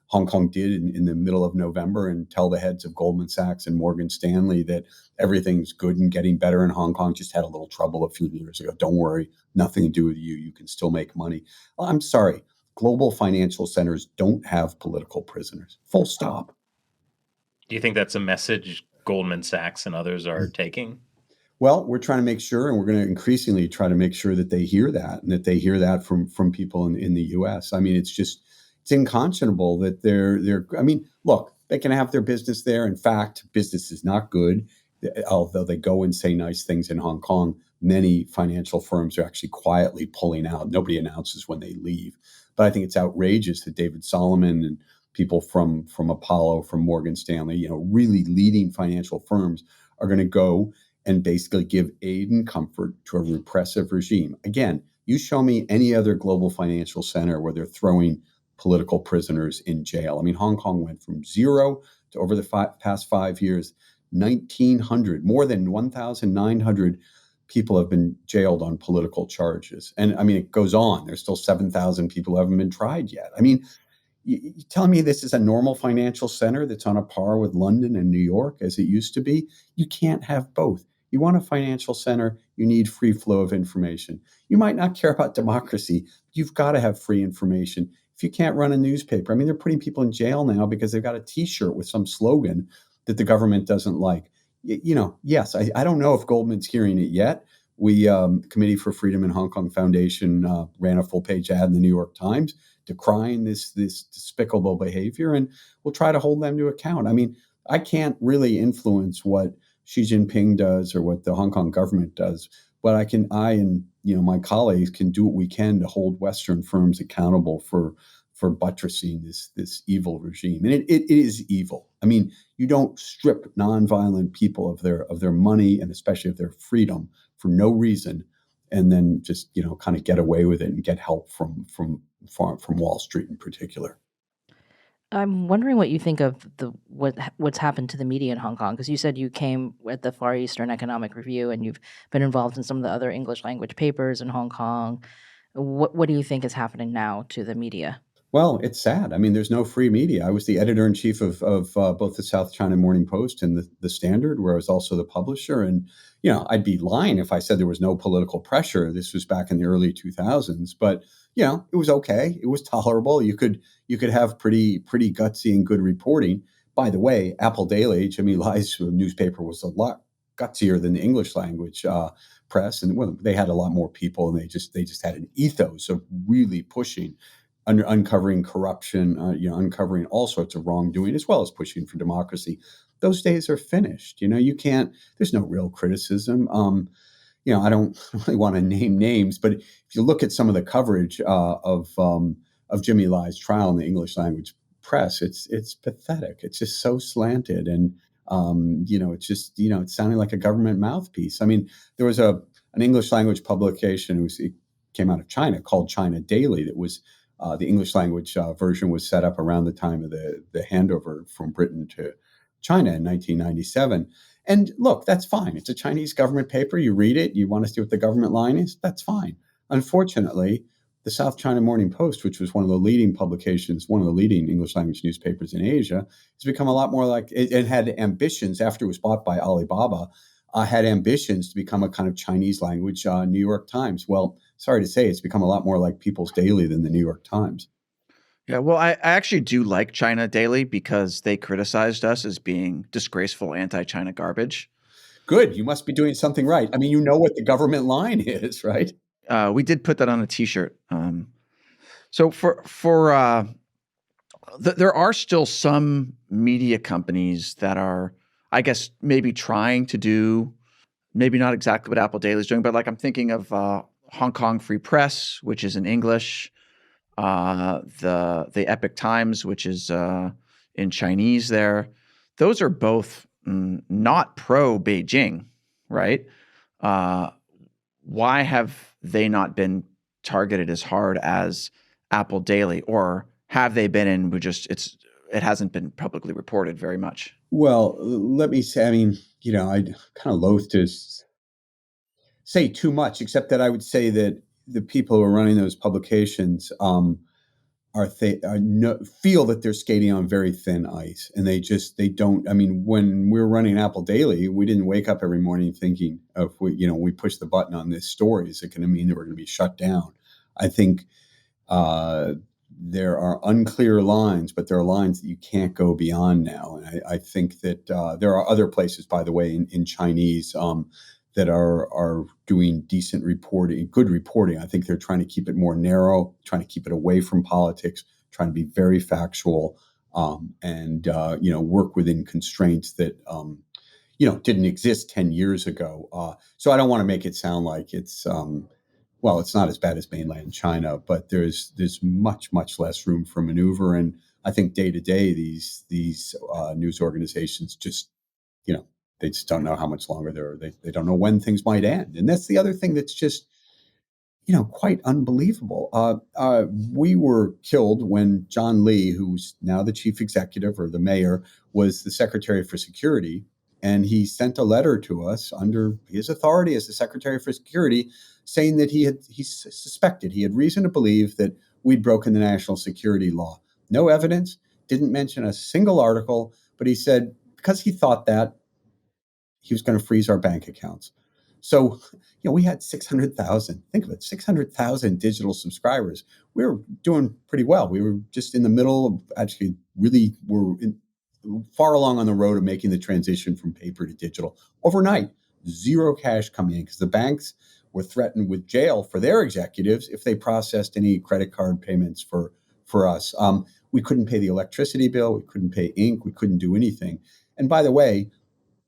Hong Kong did in the middle of November and tell the heads of Goldman Sachs and Morgan Stanley that everything's good and getting better in Hong Kong. Just had a little trouble a few years ago. Don't worry, nothing to do with you. You can still make money. Well, I'm sorry. Global financial centers don't have political prisoners. Full stop. Do you think that's a message Goldman Sachs and others are taking? Well, we're trying to make sure, and we're going to increasingly try to make sure that they hear that, and that they hear that from people in the U.S. I mean, it's unconscionable that they're. I mean, look, they can have their business there. In fact, business is not good. Although they go and say nice things in Hong Kong, many financial firms are actually quietly pulling out. Nobody announces when they leave. But I think it's outrageous that David Solomon and people from Apollo, from Morgan Stanley, really leading financial firms are going to go and basically give aid and comfort to a repressive regime. Again, you show me any other global financial center where they're throwing political prisoners in jail. I mean, Hong Kong went from zero to, over the past 5 years, 1,900, more than 1,900 people have been jailed on political charges. And I mean, it goes on. There's still 7,000 people who haven't been tried yet. I mean, you tell me this is a normal financial center that's on a par with London and New York as it used to be? You can't have both. You want a financial center, you need free flow of information. You might not care about democracy. You've got to have free information. If you can't run a newspaper, I mean, they're putting people in jail now because they've got a T-shirt with some slogan that the government doesn't like. Yes, I don't know if Goldman's hearing it yet. We, Committee for Freedom in Hong Kong Foundation, ran a full-page ad in the New York Times decrying this despicable behavior, and we'll try to hold them to account. I mean, I can't really influence what Xi Jinping does or what the Hong Kong government does, but I and my colleagues can do what we can to hold Western firms accountable for buttressing this evil regime. And it is evil. I mean, you don't strip nonviolent people of their money and especially of their freedom for no reason, and then just kind of get away with it and get help from Wall Street in particular. I'm wondering what you think of what's happened to the media in Hong Kong, because you said you came at the Far Eastern Economic Review and you've been involved in some of the other English language papers in Hong Kong. What do you think is happening now to the media? Well, it's sad. I mean, there's no free media. I was the editor-in-chief of both the South China Morning Post and the Standard, where I was also the publisher. And, I'd be lying if I said there was no political pressure. This was back in the early 2000s. But, it was okay. It was tolerable. You could have pretty gutsy and good reporting. By the way, Apple Daily, Jimmy Lai's newspaper, was a lot gutsier than the English language press. And they had a lot more people, and they just had an ethos of really pushing uncovering corruption, uncovering all sorts of wrongdoing, as well as pushing for democracy. Those days are finished. You can't. There's no real criticism. I don't really want to name names, but if you look at some of the coverage of Jimmy Lai's trial in the English language press, it's pathetic. It's just so slanted, and it's just it's sounding like a government mouthpiece. I mean, there was an English language publication it came out of China called China Daily that was. The English language version was set up around the time of the handover from Britain to China in 1997. And look, that's fine. It's a Chinese government paper. You read it. You want to see what the government line is. That's fine. Unfortunately, the South China Morning Post, which was one of the leading publications, one of the leading English language newspapers in Asia, has become a lot more like it had ambitions after it was bought by Alibaba. Had ambitions to become a kind of Chinese language New York Times. Well, sorry to say, it's become a lot more like People's Daily than the New York Times. Yeah, well, I actually do like China Daily because they criticized us as being disgraceful anti-China garbage. Good. You must be doing something right. I mean, you know what the government line is, right? We did put that on a T-shirt. So there are still some media companies that are, I guess, maybe trying to do, maybe not exactly what Apple Daily is doing, but like I'm thinking of Hong Kong Free Press, which is in English, the Epoch Times, which is in Chinese there. Those are both not pro-Beijing, right? Why have they not been targeted as hard as Apple Daily, or have they been in? It hasn't been publicly reported very much. Well, let me say, I mean, I'd kind of loath to say too much, except that I would say that the people who are running those publications feel that they're skating on very thin ice, and they don't. I mean, when we were running Apple Daily, we didn't wake up every morning thinking of we push the button on this story, is it going to mean that we're going to be shut down? I think there are unclear lines, but there are lines that you can't go beyond now. And I think that there are other places, by the way, in Chinese that are doing decent reporting, good reporting. I think they're trying to keep it more narrow, trying to keep it away from politics, trying to be very factual, and work within constraints that didn't exist 10 years ago. So I don't want to make it sound like it's it's not as bad as mainland China, but there's much, much less room for maneuver. And I think day to day, these news organizations just, they just don't know how much longer they don't know when things might end. And that's the other thing that's just, quite unbelievable. We were killed when John Lee, who's now the chief executive or the mayor, was the secretary for security. And he sent a letter to us under his authority as the secretary for security, saying that he suspected, he had reason to believe that we'd broken the national security law. No evidence, didn't mention a single article, but he said because he thought that, he was going to freeze our bank accounts. So, we had 600,000, think of it, 600,000 digital subscribers. We were doing pretty well. We were just in the middle of actually far along on the road of making the transition from paper to digital. Overnight, zero cash coming in because the banks were threatened with jail for their executives if they processed any credit card payments for us. We couldn't pay the electricity bill. We couldn't pay ink. We couldn't do anything. And by the way,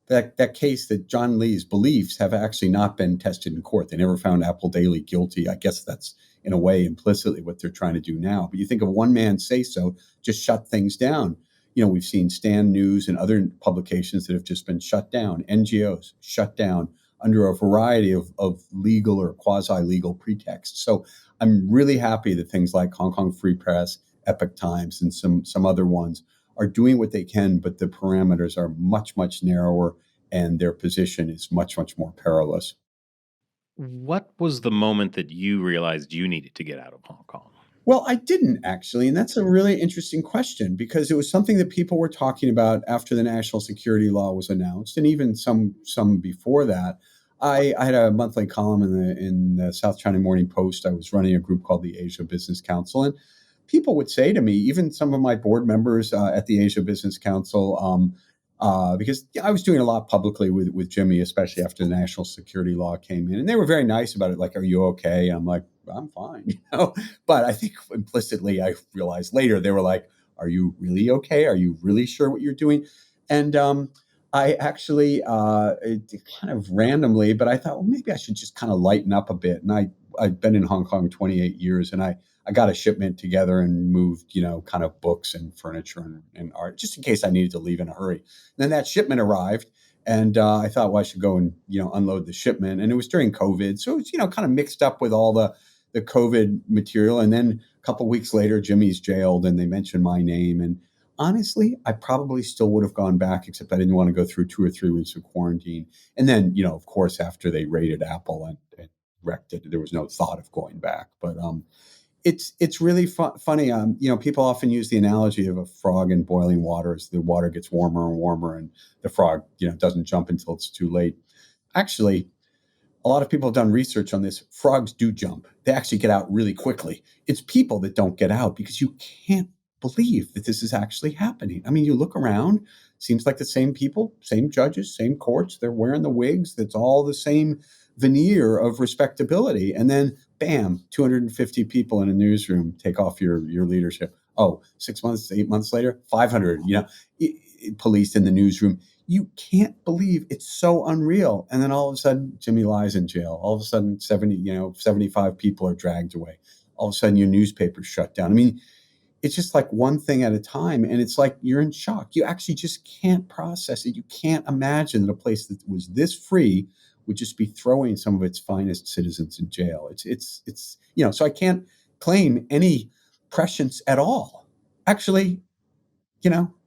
that case, that John Lee's beliefs have actually not been tested in court. They never found Apple Daily guilty. I guess that's in a way implicitly what they're trying to do now. But you think of one man say so, just shut things down. We've seen Stand News and other publications that have just been shut down, NGOs shut down under a variety of legal or quasi-legal pretexts. So I'm really happy that things like Hong Kong Free Press, Epoch Times, and some other ones are doing what they can, but the parameters are much, much narrower, and their position is much, much more perilous. What was the moment that you realized you needed to get out of Hong Kong? Well, I didn't actually, and that's a really interesting question because it was something that people were talking about after the national security law was announced, and even some before that. I had a monthly column in the South China Morning Post. I was running a group called the Asia Business Council, and people would say to me, even some of my board members at the Asia Business Council, because I was doing a lot publicly with Jimmy, especially after the national security law came in, and they were very nice about it. Like, "Are you okay?" I'm like, "I'm fine," But I think implicitly, I realized later they were like, "Are you really okay? Are you really sure what you're doing?" And I actually, kind of randomly, but I thought, well, maybe I should just kind of lighten up a bit. And I've been in Hong Kong 28 years, and I got a shipment together and moved, kind of books and furniture and art, just in case I needed to leave in a hurry. And then that shipment arrived, and I thought, well, I should go and, unload the shipment. And it was during COVID. So it was, kind of mixed up with all the COVID material. And then a couple of weeks later, Jimmy's jailed, and they mentioned my name. And honestly, I probably still would have gone back, except I didn't want to go through 2 or 3 weeks of quarantine. And then, of course, after they raided Apple and wrecked it, there was no thought of going back. But it's really funny. People often use the analogy of a frog in boiling water as the water gets warmer and warmer, and the frog, doesn't jump until it's too late. Actually, a lot of people have done research on this. Frogs do jump. They actually get out really quickly. It's people that don't get out because you can't believe that this is actually happening. I mean, you look around, seems like the same people, same judges, same courts. They're wearing the wigs. That's all the same veneer of respectability. And then, bam, 250 people in a newsroom take off your leadership. Oh, 6 months, 8 months later, 500, police in the newsroom. You can't believe it's so unreal. And then all of a sudden, Jimmy Lai's in jail. All of a sudden, 75 people are dragged away. All of a sudden, your newspaper's shut down. I mean, it's just like one thing at a time. And it's like you're in shock. You actually just can't process it. You can't imagine that a place that was this free would just be throwing some of its finest citizens in jail. It's so I can't claim any prescience at all. Actually,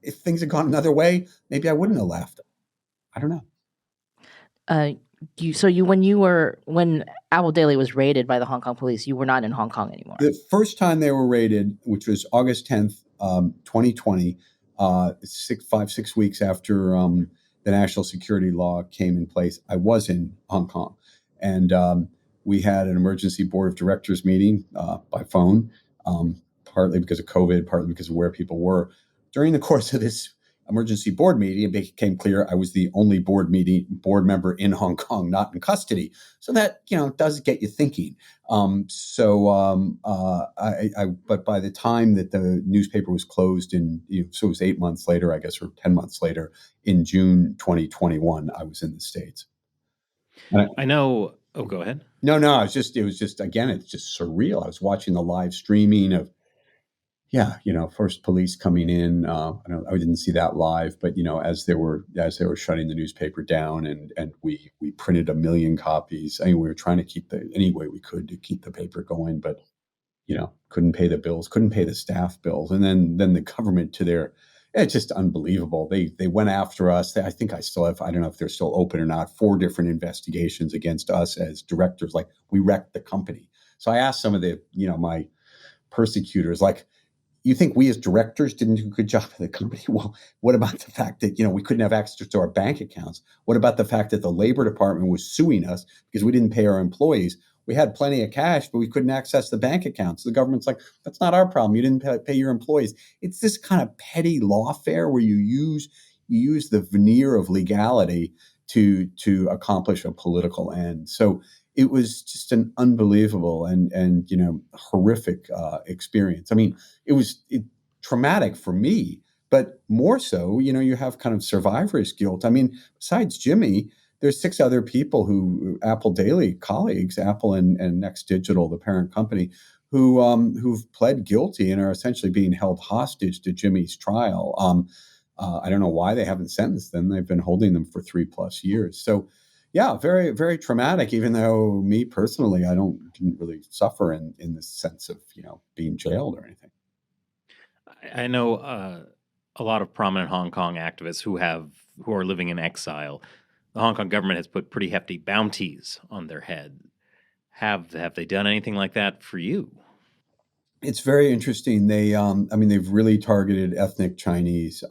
if things had gone another way, maybe I wouldn't have left. I don't know. when Apple Daily was raided by the Hong Kong police, you were not in Hong Kong anymore. The first time they were raided, which was August 10th, 2020, 6 weeks after the national security law came in place, I was in Hong Kong. And we had an emergency board of directors meeting by phone, partly because of COVID, partly because of where people were. During the course of this emergency board meeting, it became clear I was the only board member in Hong Kong, not in custody. So that, does get you thinking. But by the time that the newspaper was closed so it was 8 months later, I guess, or 10 months later, in June 2021, I was in the States. I know. Oh, go ahead. No, it was just, again, it's just surreal. I was watching the live streaming of, first police coming in. I didn't see that live, but as they were shutting the newspaper down, and we printed 1 million copies. I mean, we were trying to keep any way we could to keep the paper going, but couldn't pay the bills, couldn't pay the staff bills, and then the government it's just unbelievable. They went after us. I think I still have, I don't know if they're still open or not, 4 different investigations against us as directors. Like, we wrecked the company. So I asked some of the my persecutors, like, you think we as directors didn't do a good job of the company? Well, what about the fact that, we couldn't have access to our bank accounts? What about the fact that the Labor Department was suing us because we didn't pay our employees? We had plenty of cash, but we couldn't access the bank accounts. The government's like, that's not our problem. You didn't pay your employees. It's this kind of petty lawfare where you use the veneer of legality to accomplish a political end. So it was just an unbelievable and horrific experience. I mean, it was traumatic for me, but more so, you have kind of survivor's guilt. I mean, besides Jimmy, there's 6 other people Apple Daily colleagues, Apple and Next Digital, the parent company, who've pled guilty and are essentially being held hostage to Jimmy's trial. I don't know why they haven't sentenced them. They've been holding them for 3+ years. So, yeah, very, very traumatic, even though me personally, I didn't really suffer in the sense of, being jailed or anything. I know a lot of prominent Hong Kong activists who are living in exile. The Hong Kong government has put pretty hefty bounties on their head. Have they done anything like that for you? It's very interesting. They've really targeted ethnic Chinese.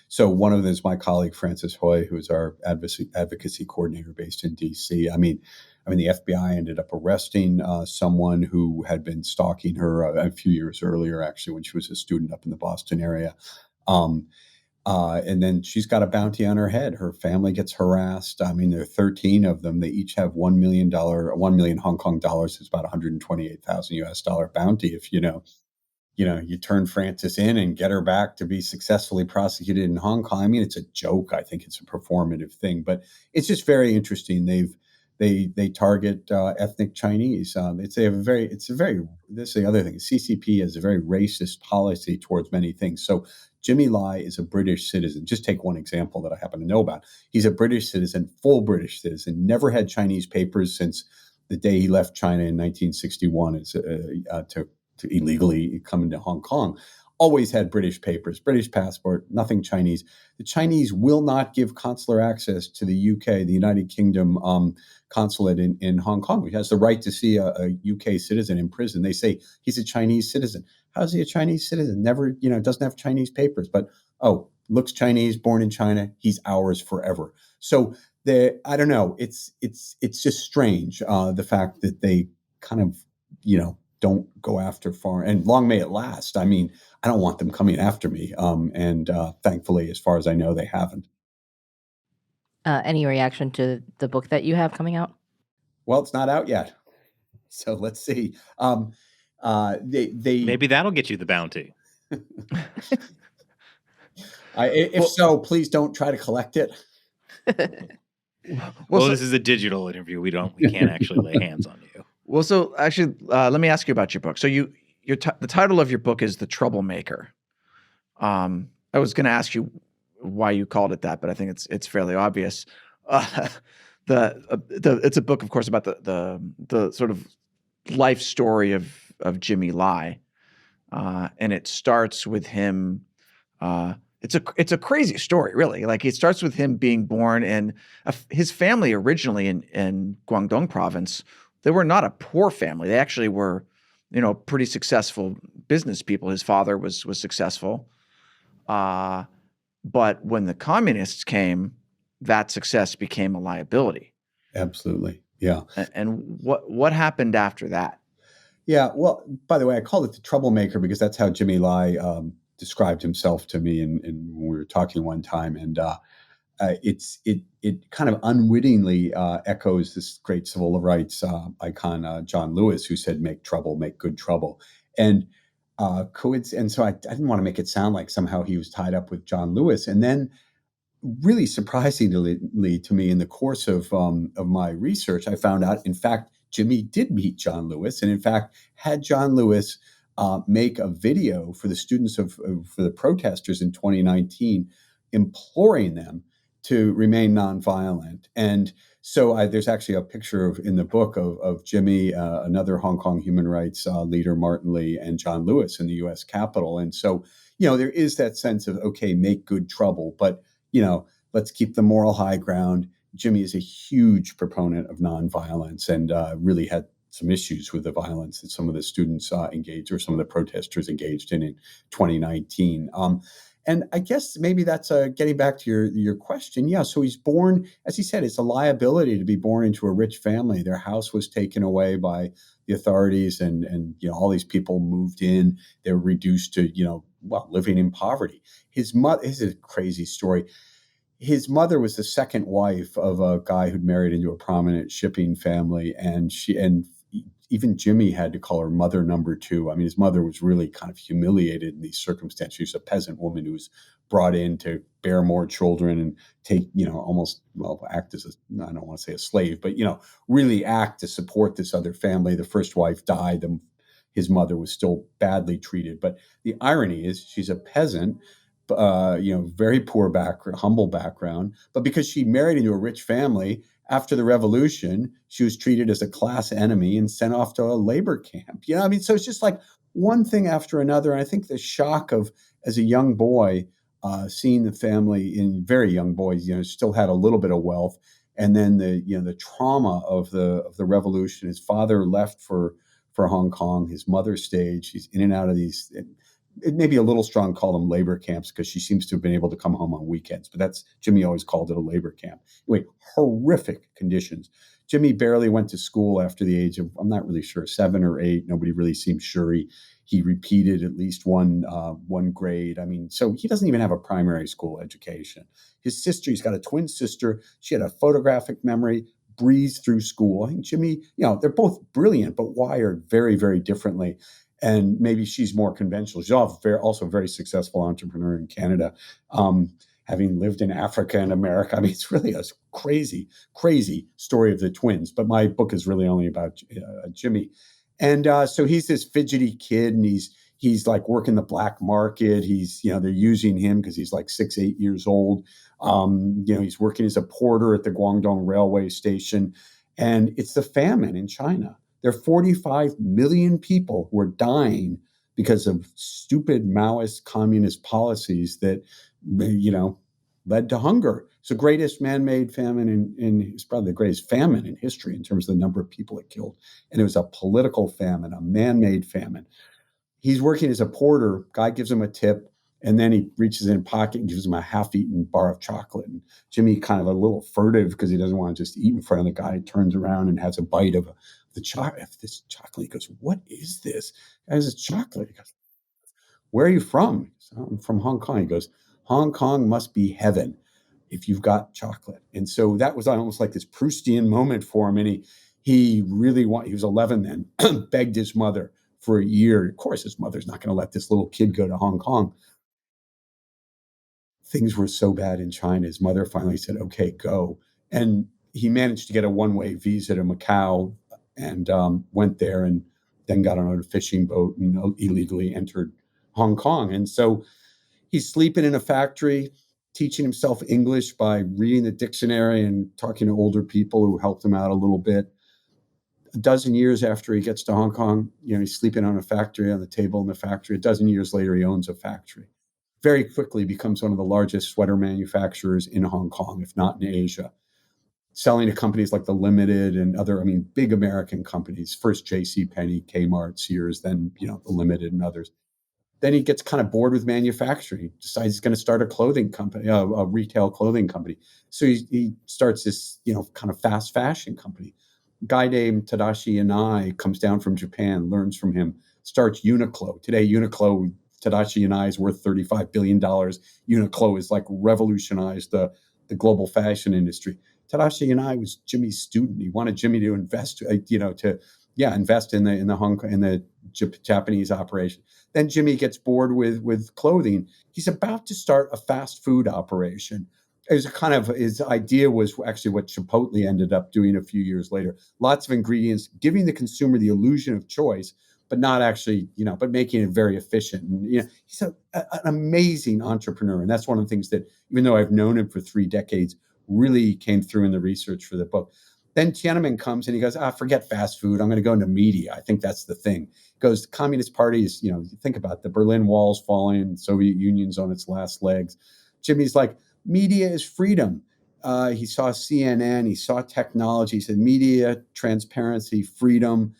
So one of them is my colleague, Francis Hoy, who is our advocacy coordinator based in DC. I mean, the FBI ended up arresting someone who had been stalking her a few years earlier, actually, when she was a student up in the Boston area. And then she's got a bounty on her head. Her family gets harassed. I mean, there are 13 of them. They each have $1 million Hong Kong dollars. It's about $128,000 bounty. If you turn Frances in and get her back to be successfully prosecuted in Hong Kong. I mean, it's a joke. I think it's a performative thing, but it's just very interesting. They target ethnic Chinese. This is the other thing. CCP has a very racist policy towards many things. So Jimmy Lai is a British citizen. Just take one example that I happen to know about. He's a British citizen, full British citizen, never had Chinese papers since the day he left China in 1961 to illegally come into Hong Kong. Always had British papers, British passport, nothing Chinese. The Chinese will not give consular access to the UK, the United Kingdom consulate in Hong Kong, which has the right to see a UK citizen in prison. They say he's a Chinese citizen. How's he a Chinese citizen? Never, doesn't have Chinese papers, but looks Chinese, born in China. He's ours forever. So I don't know. It's just strange the fact that they kind of don't go after foreign, and long may it last. I mean, I don't want them coming after me. And thankfully, as far as I know, they haven't. Any reaction to the book that you have coming out? Well, it's not out yet. So let's see. Maybe that'll get you the bounty. If so, please don't try to collect it. Well, this is a digital interview. We can't actually lay hands on you. Well, so actually, let me ask you about your book. So the title of your book is The Troublemaker. I was going to ask you why you called it that, but I think it's fairly obvious. It's a book, of course, about the sort of life story of Jimmy Lai, and it starts with him it's a crazy story, really. Like it starts with him being born in his family originally in Guangdong province. They were not a poor family. They actually were, pretty successful business people. His father was successful, but when the communists came, that success became a liability. Absolutely. Yeah. And what happened after that? Yeah. Well, by the way, I called it the troublemaker because that's how Jimmy Lai described himself to me when we were talking one time. And it kind of unwittingly echoes this great civil rights icon, John Lewis, who said, "Make trouble, make good trouble." And and so I didn't want to make it sound like somehow he was tied up with John Lewis. And then, really surprisingly to me, in the course of my research, I found out, in fact, Jimmy did meet John Lewis, and in fact, had John Lewis make a video for the students for the protesters in 2019, imploring them to remain nonviolent. And so there's actually a picture in the book of Jimmy, another Hong Kong human rights leader, Martin Lee, and John Lewis in the U.S. Capitol. And so, there is that sense of, okay, make good trouble, but let's keep the moral high ground. Jimmy is a huge proponent of nonviolence and really had some issues with the violence that some of the students engaged, or some of the protesters engaged in 2019. And I guess maybe that's getting back to your question. Yeah, so he's born, as he said, it's a liability to be born into a rich family. Their house was taken away by the authorities, and all these people moved in. They were reduced to living in poverty. His mother, this is a crazy story. His mother was the second wife of a guy who'd married into a prominent shipping family, and even Jimmy had to call her mother number two. I mean, his mother was really kind of humiliated in these circumstances. She was a peasant woman who was brought in to bear more children and take, almost, act as I don't want to say a slave, but, really act to support this other family. The first wife died. His mother was still badly treated. But the irony is she's a peasant, very poor background, humble background. But because she married into a rich family, after the revolution, she was treated as a class enemy and sent off to a labor camp. So it's just like one thing after another. And I think the shock of, as a young boy, seeing the family, in very young boys, still had a little bit of wealth. And then the trauma of the revolution. His father left for Hong Kong. His mother stayed. She's in and out of these. It may be a little strong to call them labor camps because she seems to have been able to come home on weekends, but Jimmy always called it a labor camp. Anyway, horrific conditions. Jimmy barely went to school after the age of, I'm not really sure, 7 or 8. Nobody really seemed sure. He repeated at least one grade. I mean, so he doesn't even have a primary school education. His sister, he's got a twin sister. She had a photographic memory, breezed through school. I think Jimmy, they're both brilliant, but wired very, very differently. And maybe she's more conventional. She's also a very successful entrepreneur in Canada, having lived in Africa and America. I mean, it's really a crazy, crazy story of the twins. But my book is really only about Jimmy. And so he's this fidgety kid, and he's like working the black market. They're using him because he's like 6, 8 years old. He's working as a porter at the Guangdong railway station. And it's the famine in China. There are 45 million people who are dying because of stupid Maoist communist policies that, led to hunger. It's the greatest man-made famine it's probably the greatest famine in history in terms of the number of people it killed. And it was a political famine, a man-made famine. He's working as a porter. Guy gives him a tip, and then he reaches in his pocket and gives him a half-eaten bar of chocolate. And Jimmy, kind of a little furtive because he doesn't want to just eat in front of the guy, turns around and has a bite of this chocolate. He goes, "What is this?" He has chocolate. He goes, "Where are you from?" He goes, "I'm from Hong Kong." He goes, "Hong Kong must be heaven if you've got chocolate." And so that was almost like this Proustian moment for him. And he was 11 then, begged his mother for a year. Of course, his mother's not going to let this little kid go to Hong Kong. Things were so bad in China. His mother finally said, "Okay, go." And he managed to get a one-way visa to Macau and went there, and then got on a fishing boat and illegally entered Hong Kong. And so he's sleeping in a factory, teaching himself English by reading the dictionary and talking to older people who helped him out a little bit. A dozen years after he gets to Hong Kong, he's sleeping on a table in the factory. A dozen years later, he owns a factory. very quickly becomes one of the largest sweater manufacturers in Hong Kong, if not in Asia, selling to companies like the Limited and other, big American companies. First J.C. Penney, Kmart, Sears, then, the Limited and others. Then he gets kind of bored with manufacturing. He decides he's going to start a clothing company, a retail clothing company. So he starts this, kind of fast fashion company. A guy named Tadashi Yanai comes down from Japan, learns from him, starts Uniqlo. Today, Uniqlo, Tadashi Yanai is worth $35 billion. Uniqlo is like revolutionized the global fashion industry. Tadashi Yanai was Jimmy's student. He wanted Jimmy to invest, invest in the Japanese operation. Then Jimmy gets bored with clothing. He's about to start a fast food operation. His idea was actually what Chipotle ended up doing a few years later. Lots of ingredients, giving the consumer the illusion of choice, but not actually, but making it very efficient. And, he's an amazing entrepreneur. And that's one of the things that, even though I've known him for 3 decades, really came through in the research for the book. Then Tiananmen comes and he goes, forget fast food. I'm going to go into media. I think that's the thing. He goes, the Communist Party is, think about it, the Berlin Wall's falling, the Soviet Union's on its last legs. Jimmy's like, media is freedom. He saw CNN, he saw technology. He said, media, transparency, freedom.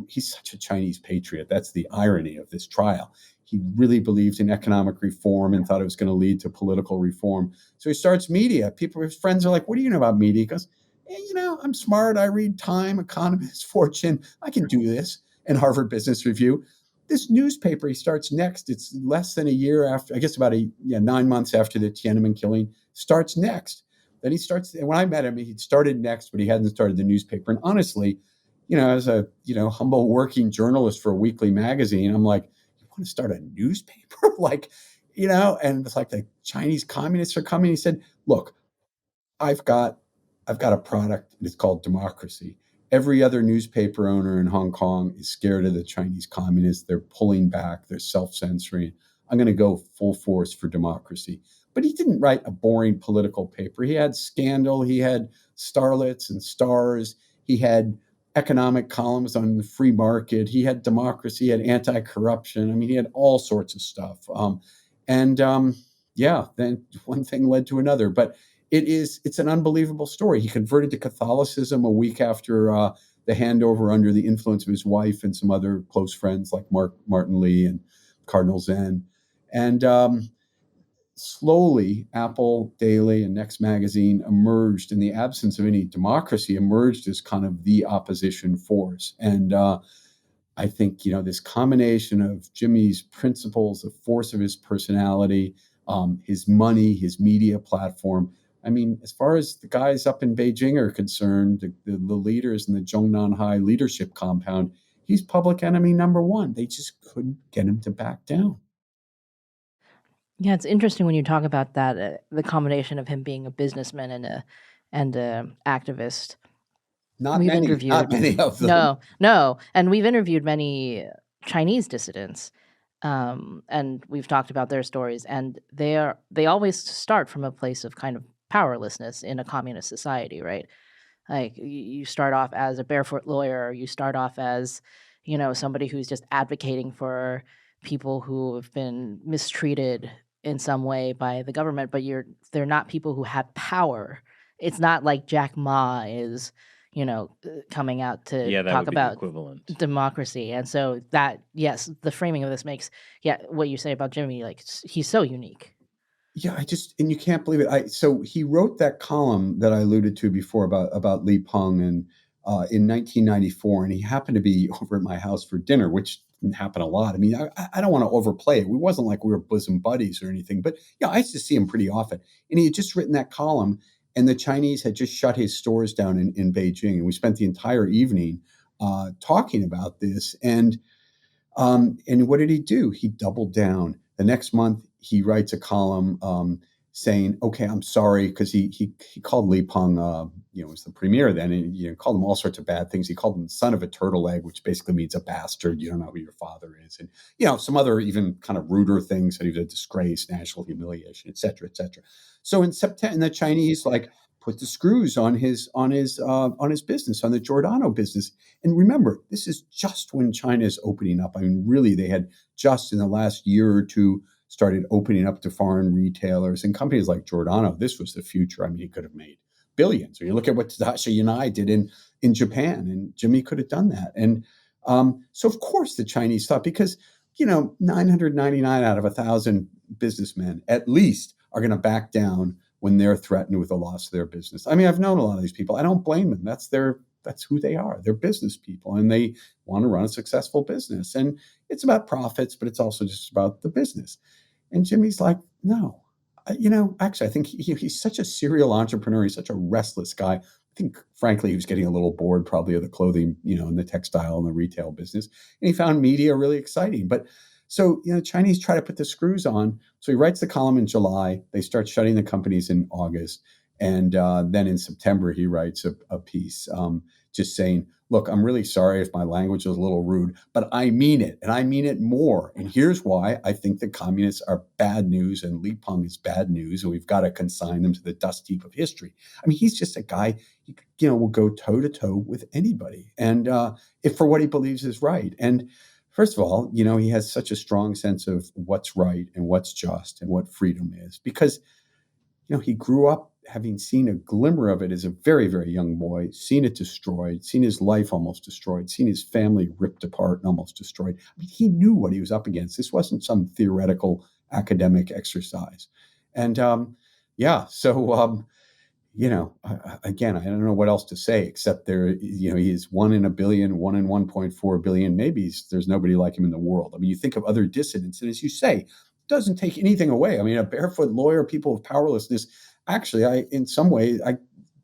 He's such a Chinese patriot. That's the irony of this trial. He really believed in economic reform and thought it was going to lead to political reform. So he starts media. His friends are like, what do you know about media? He goes, I'm smart. I read Time, Economist, Fortune. I can do this. And Harvard Business Review. This newspaper he starts Next. It's less than a year after, I guess about 9 months after the Tiananmen killing, starts Next. Then he starts, and when I met him, he'd started Next, but he hadn't started the newspaper. And honestly, as a, humble working journalist for a weekly magazine, I'm like, you want to start a newspaper? And it's like the Chinese communists are coming. He said, look, I've got a product, and it's called democracy. Every other newspaper owner in Hong Kong is scared of the Chinese communists. They're pulling back. They're self-censoring. I'm going to go full force for democracy. But he didn't write a boring political paper. He had Scandal. He had Starlets and Stars. He had economic columns on the free market. He had democracy. He had anti-corruption. He had all sorts of stuff. Then one thing led to another. But it's an unbelievable story. He converted to Catholicism a week after the handover under the influence of his wife and some other close friends like Martin Lee and Cardinal Zen. And slowly, Apple Daily and Next Magazine emerged, in the absence of any democracy, emerged as kind of the opposition force. And I think, this combination of Jimmy's principles, the force of his personality, his money, his media platform. As far as the guys up in Beijing are concerned, the leaders in the Zhongnanhai leadership compound, he's public enemy number one. They just couldn't get him to back down. Yeah, it's interesting when you talk about that, the combination of him being a businessman and a activist. Not We've many of them. No, and we've interviewed many Chinese dissidents, and we've talked about their stories, and they always start from a place of kind of powerlessness in a communist society, right? Like you start off as a barefoot lawyer, or you start off as, somebody who's just advocating for people who have been mistreated in some way by the government, but they're not people who have power. It's not like Jack Ma is, coming out to that talk would be the about equivalent. democracy. And so that, yes, the framing of this makes, what you say about Jimmy, like he's so unique. Yeah, and you can't believe it. So he wrote that column that I alluded to before about Li Peng in 1994, and he happened to be over at my house for dinner, which didn't happen a lot. I don't want to overplay it. It wasn't like we were bosom buddies or anything, but I used to see him pretty often. And he had just written that column, and the Chinese had just shut his stores down in Beijing, and we spent the entire evening talking about this. And what did he do? He doubled down. The next month, he writes a column saying, "Okay, I'm sorry," because he called Li Peng, was the premier then, and called him all sorts of bad things. He called him son of a turtle egg, which basically means a bastard. You don't know who your father is, and some other even kind of ruder things, that he was a disgrace, national humiliation, et cetera, et cetera. So in September, the Chinese put the screws on his business, on the Giordano business. And remember, this is just when China is opening up. Really, they had just in the last year or two started opening up to foreign retailers and companies like Giordano. This was the future. I mean, he could have made billions. Or you look at what Tadashi Yanai did in Japan, and Jimmy could have done that. And so, of course, the Chinese thought, because 999 out of 1,000 businessmen at least are going to back down when they're threatened with the loss of their business. I mean, I've known a lot of these people. I don't blame them. That's who they are. They're business people, and they want to run a successful business. And it's about profits, but it's also just about the business. And Jimmy's like, no. Actually, I think he's such a serial entrepreneur. He's such a restless guy. I think, frankly, he was getting a little bored probably of the clothing, and the textile and the retail business. And he found media really exciting. But so, Chinese try to put the screws on. So he writes the column in July. They start shutting the companies in August. And then in September, he writes a piece just saying, look, I'm really sorry if my language was a little rude, but I mean it, and I mean it more. And here's why I think the communists are bad news and Li Peng is bad news, and we've got to consign them to the dust heap of history. I mean, he's just a guy, will go toe to toe with anybody, and if for what he believes is right. And first of all, he has such a strong sense of what's right and what's just and what freedom is, because he grew up having seen a glimmer of it as a very, very young boy, seen it destroyed, seen his life almost destroyed, seen his family ripped apart and almost destroyed. I mean, he knew what he was up against. This wasn't some theoretical academic exercise. And again, I don't know what else to say, except he is 1 in a billion, 1 in 1.4 billion. Maybe there's nobody like him in the world. I mean, you think of other dissidents, and as you say, it doesn't take anything away. I mean, a barefoot lawyer, people of powerlessness, actually, in some ways,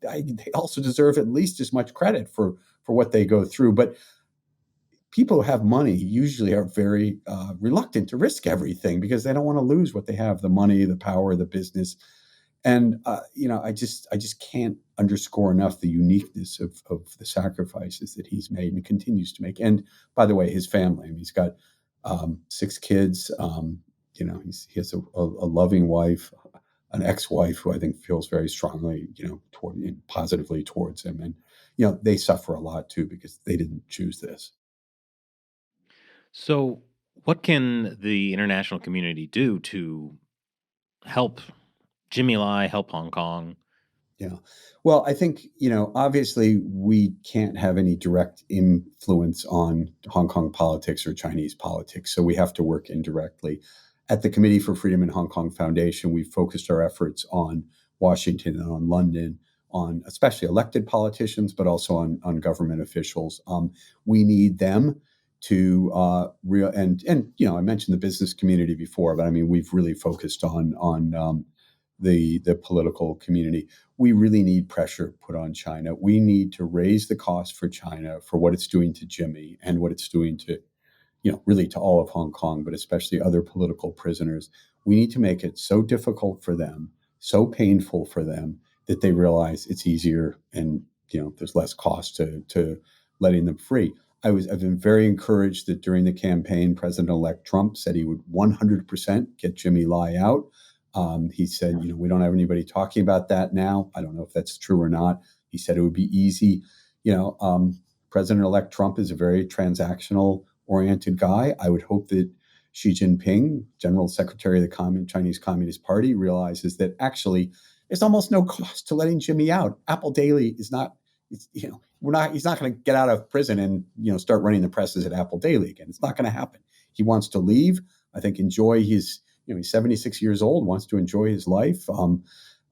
they also deserve at least as much credit for what they go through. But people who have money usually are very reluctant to risk everything because they don't want to lose what they have: the money, the power, the business. And I just can't underscore enough the uniqueness of the sacrifices that he's made and continues to make. And by the way, his family. I mean, he's got 6 kids. He has a loving wife, an ex-wife who I think feels very strongly, positively towards him. And, they suffer a lot too because they didn't choose this. So, what can the international community do to help Jimmy Lai, help Hong Kong? Yeah. Well, I think, obviously we can't have any direct influence on Hong Kong politics or Chinese politics. So we have to work indirectly. At the Committee for Freedom in Hong Kong Foundation, we focused our efforts on Washington and on London, on especially elected politicians, but also on government officials. We need them to I mentioned the business community before, but I mean, we've really focused on the political community. We really need pressure put on China. We need to raise the cost for China for what it's doing to Jimmy and what it's doing to, really to all of Hong Kong, but especially other political prisoners. We need to make it so difficult for them, so painful for them, that they realize it's easier and, there's less cost to letting them free. I've been very encouraged that during the campaign, President-elect Trump said he would 100% get Jimmy Lai out. He said, we don't have anybody talking about that now. I don't know if that's true or not. He said it would be easy. President-elect Trump is a very transactional-oriented guy. I would hope that Xi Jinping, General Secretary of the Chinese Communist Party, realizes that actually there's almost no cost to letting Jimmy out. Apple Daily is not, he's not going to get out of prison and, start running the presses at Apple Daily again. It's not going to happen. He wants to leave. I think enjoy his, he's 76 years old, wants to enjoy his life.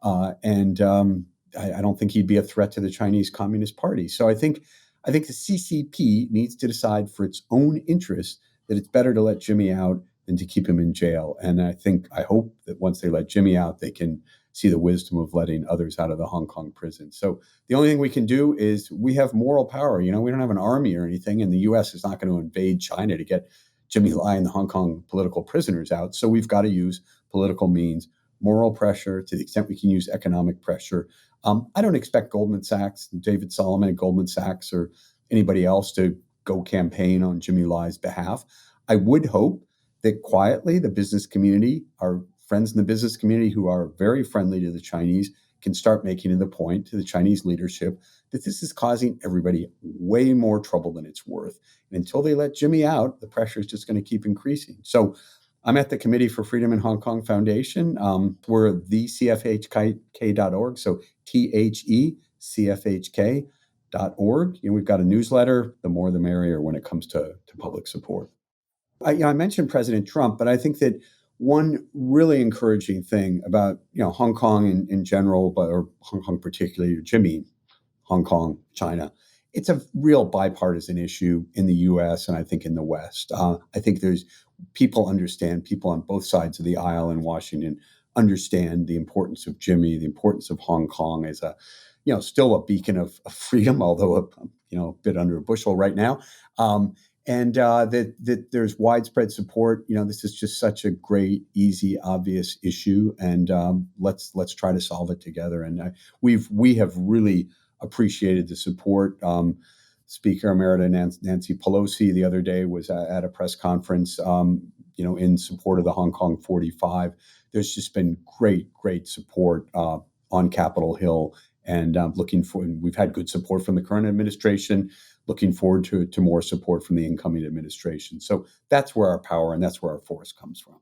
I don't think he'd be a threat to the Chinese Communist Party. So I think the CCP needs to decide for its own interest that it's better to let Jimmy out than to keep him in jail. And I hope that once they let Jimmy out, they can see the wisdom of letting others out of the Hong Kong prison. So the only thing we can do is we have moral power. We don't have an army or anything, and the U.S. is not going to invade China to get Jimmy Lai and the Hong Kong political prisoners out. So we've got to use political means, moral pressure, to the extent we can use economic pressure. I don't expect Goldman Sachs, David Solomon at Goldman Sachs, or anybody else to go campaign on Jimmy Lai's behalf. I would hope that quietly the business community, our friends in the business community who are very friendly to the Chinese, can start making the point to the Chinese leadership that this is causing everybody way more trouble than it's worth. And until they let Jimmy out, the pressure is just going to keep increasing. So I'm at the Committee for Freedom in Hong Kong Foundation. We're thecfhk.org, so THECFHK.org. We've got a newsletter. The more the merrier when it comes to public support. I mentioned President Trump, but I think that one really encouraging thing about Hong Kong in general, or Hong Kong particularly, Jimmy, Hong Kong, China, it's a real bipartisan issue in the U.S. and I think in the West. I think people on both sides of the aisle in Washington understand the importance of Jimmy, the importance of Hong Kong as still a beacon of freedom, although a bit under a bushel right now. And that there's widespread support. This is just such a great, easy, obvious issue, and let's try to solve it together. And we have really appreciated the support. Speaker Emerita Nancy Pelosi the other day was at a press conference, in support of the Hong Kong 45. There's just been great support on Capitol Hill, and we've had good support from the current administration. Looking forward to more support from the incoming administration. So that's where our power and that's where our force comes from.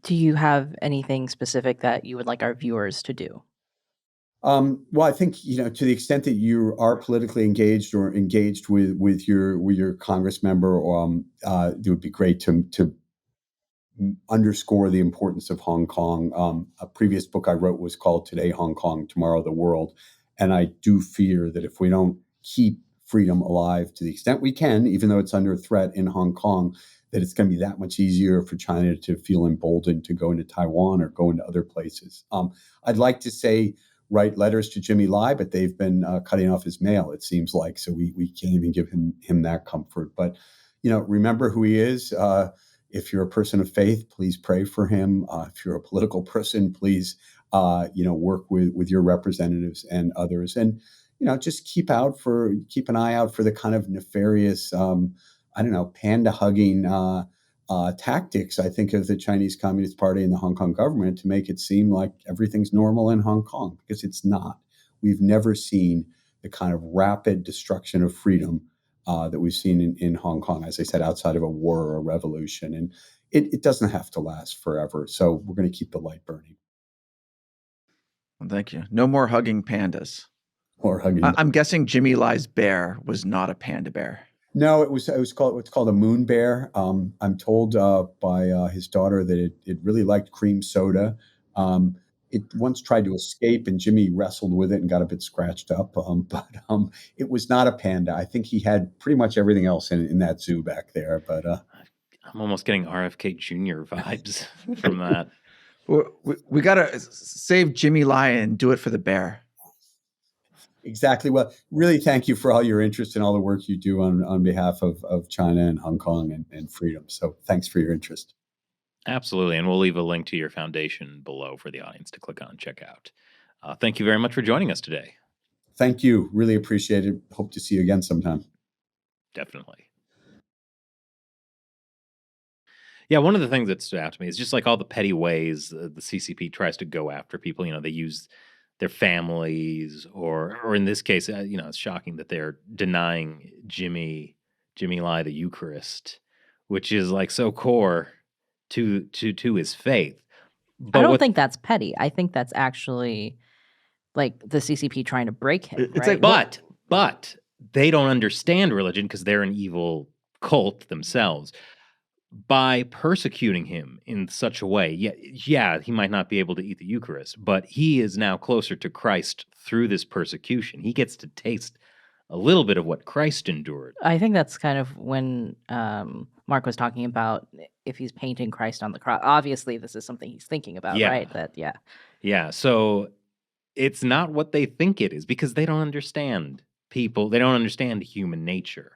Do you have anything specific that you would like our viewers to do? Well, I think to the extent that you are politically engaged or engaged with your Congress member, it would be great to underscore the importance of Hong Kong. A previous book I wrote was called Today Hong Kong, Tomorrow the World, and I do fear that if we don't keep freedom alive to the extent we can, even though it's under threat in Hong Kong, that it's going to be that much easier for China to feel emboldened to go into Taiwan or go into other places. I'd like to say write letters to Jimmy Lai, but they've been cutting off his mail, it seems like, so we can't even give him that comfort. But remember who he is. If you're a person of faith, please pray for him. If you're a political person, please work with your representatives and others, and just keep an eye out for the kind of nefarious, panda hugging tactics, I think, of the Chinese Communist Party and the Hong Kong government to make it seem like everything's normal in Hong Kong, because it's not. We've never seen the kind of rapid destruction of freedom that we've seen in Hong Kong, as I said, outside of a war or a revolution. And it doesn't have to last forever. So we're going to keep the light burning. Well, thank you. No more hugging pandas. Or hugging. I'm guessing Jimmy Lai's bear was not a panda bear. No, it's called a moon bear. I'm told by his daughter that it really liked cream soda. It once tried to escape, and Jimmy wrestled with it and got a bit scratched up. But it was not a panda. I think he had pretty much everything else in that zoo back there. But I'm almost getting RFK Jr. vibes from that. We got to save Jimmy Lai and do it for the bear. Exactly. Well, really, thank you for all your interest and all the work you do on behalf of China and Hong Kong and freedom. So thanks for your interest. Absolutely. And we'll leave a link to your foundation below for the audience to click on and check out. Thank you very much for joining us today. Thank you. Really appreciate it. Hope to see you again sometime. Definitely. Yeah, one of the things that stood out to me is just like all the petty ways the CCP tries to go after people. They use their families, or in this case, it's shocking that they're denying Jimmy Lai the Eucharist, which is like so core to his faith. But I don't think that's petty. I think that's actually like the CCP trying to break him. It's right? But they don't understand religion because they're an evil cult themselves. By persecuting him in such a way, yeah, he might not be able to eat the Eucharist, but he is now closer to Christ through this persecution. He gets to taste a little bit of what Christ endured. I think that's kind of when Mark was talking about if he's painting Christ on the cross. Obviously, this is something he's thinking about, right? Yeah. So it's not what they think it is because they don't understand people. They don't understand human nature.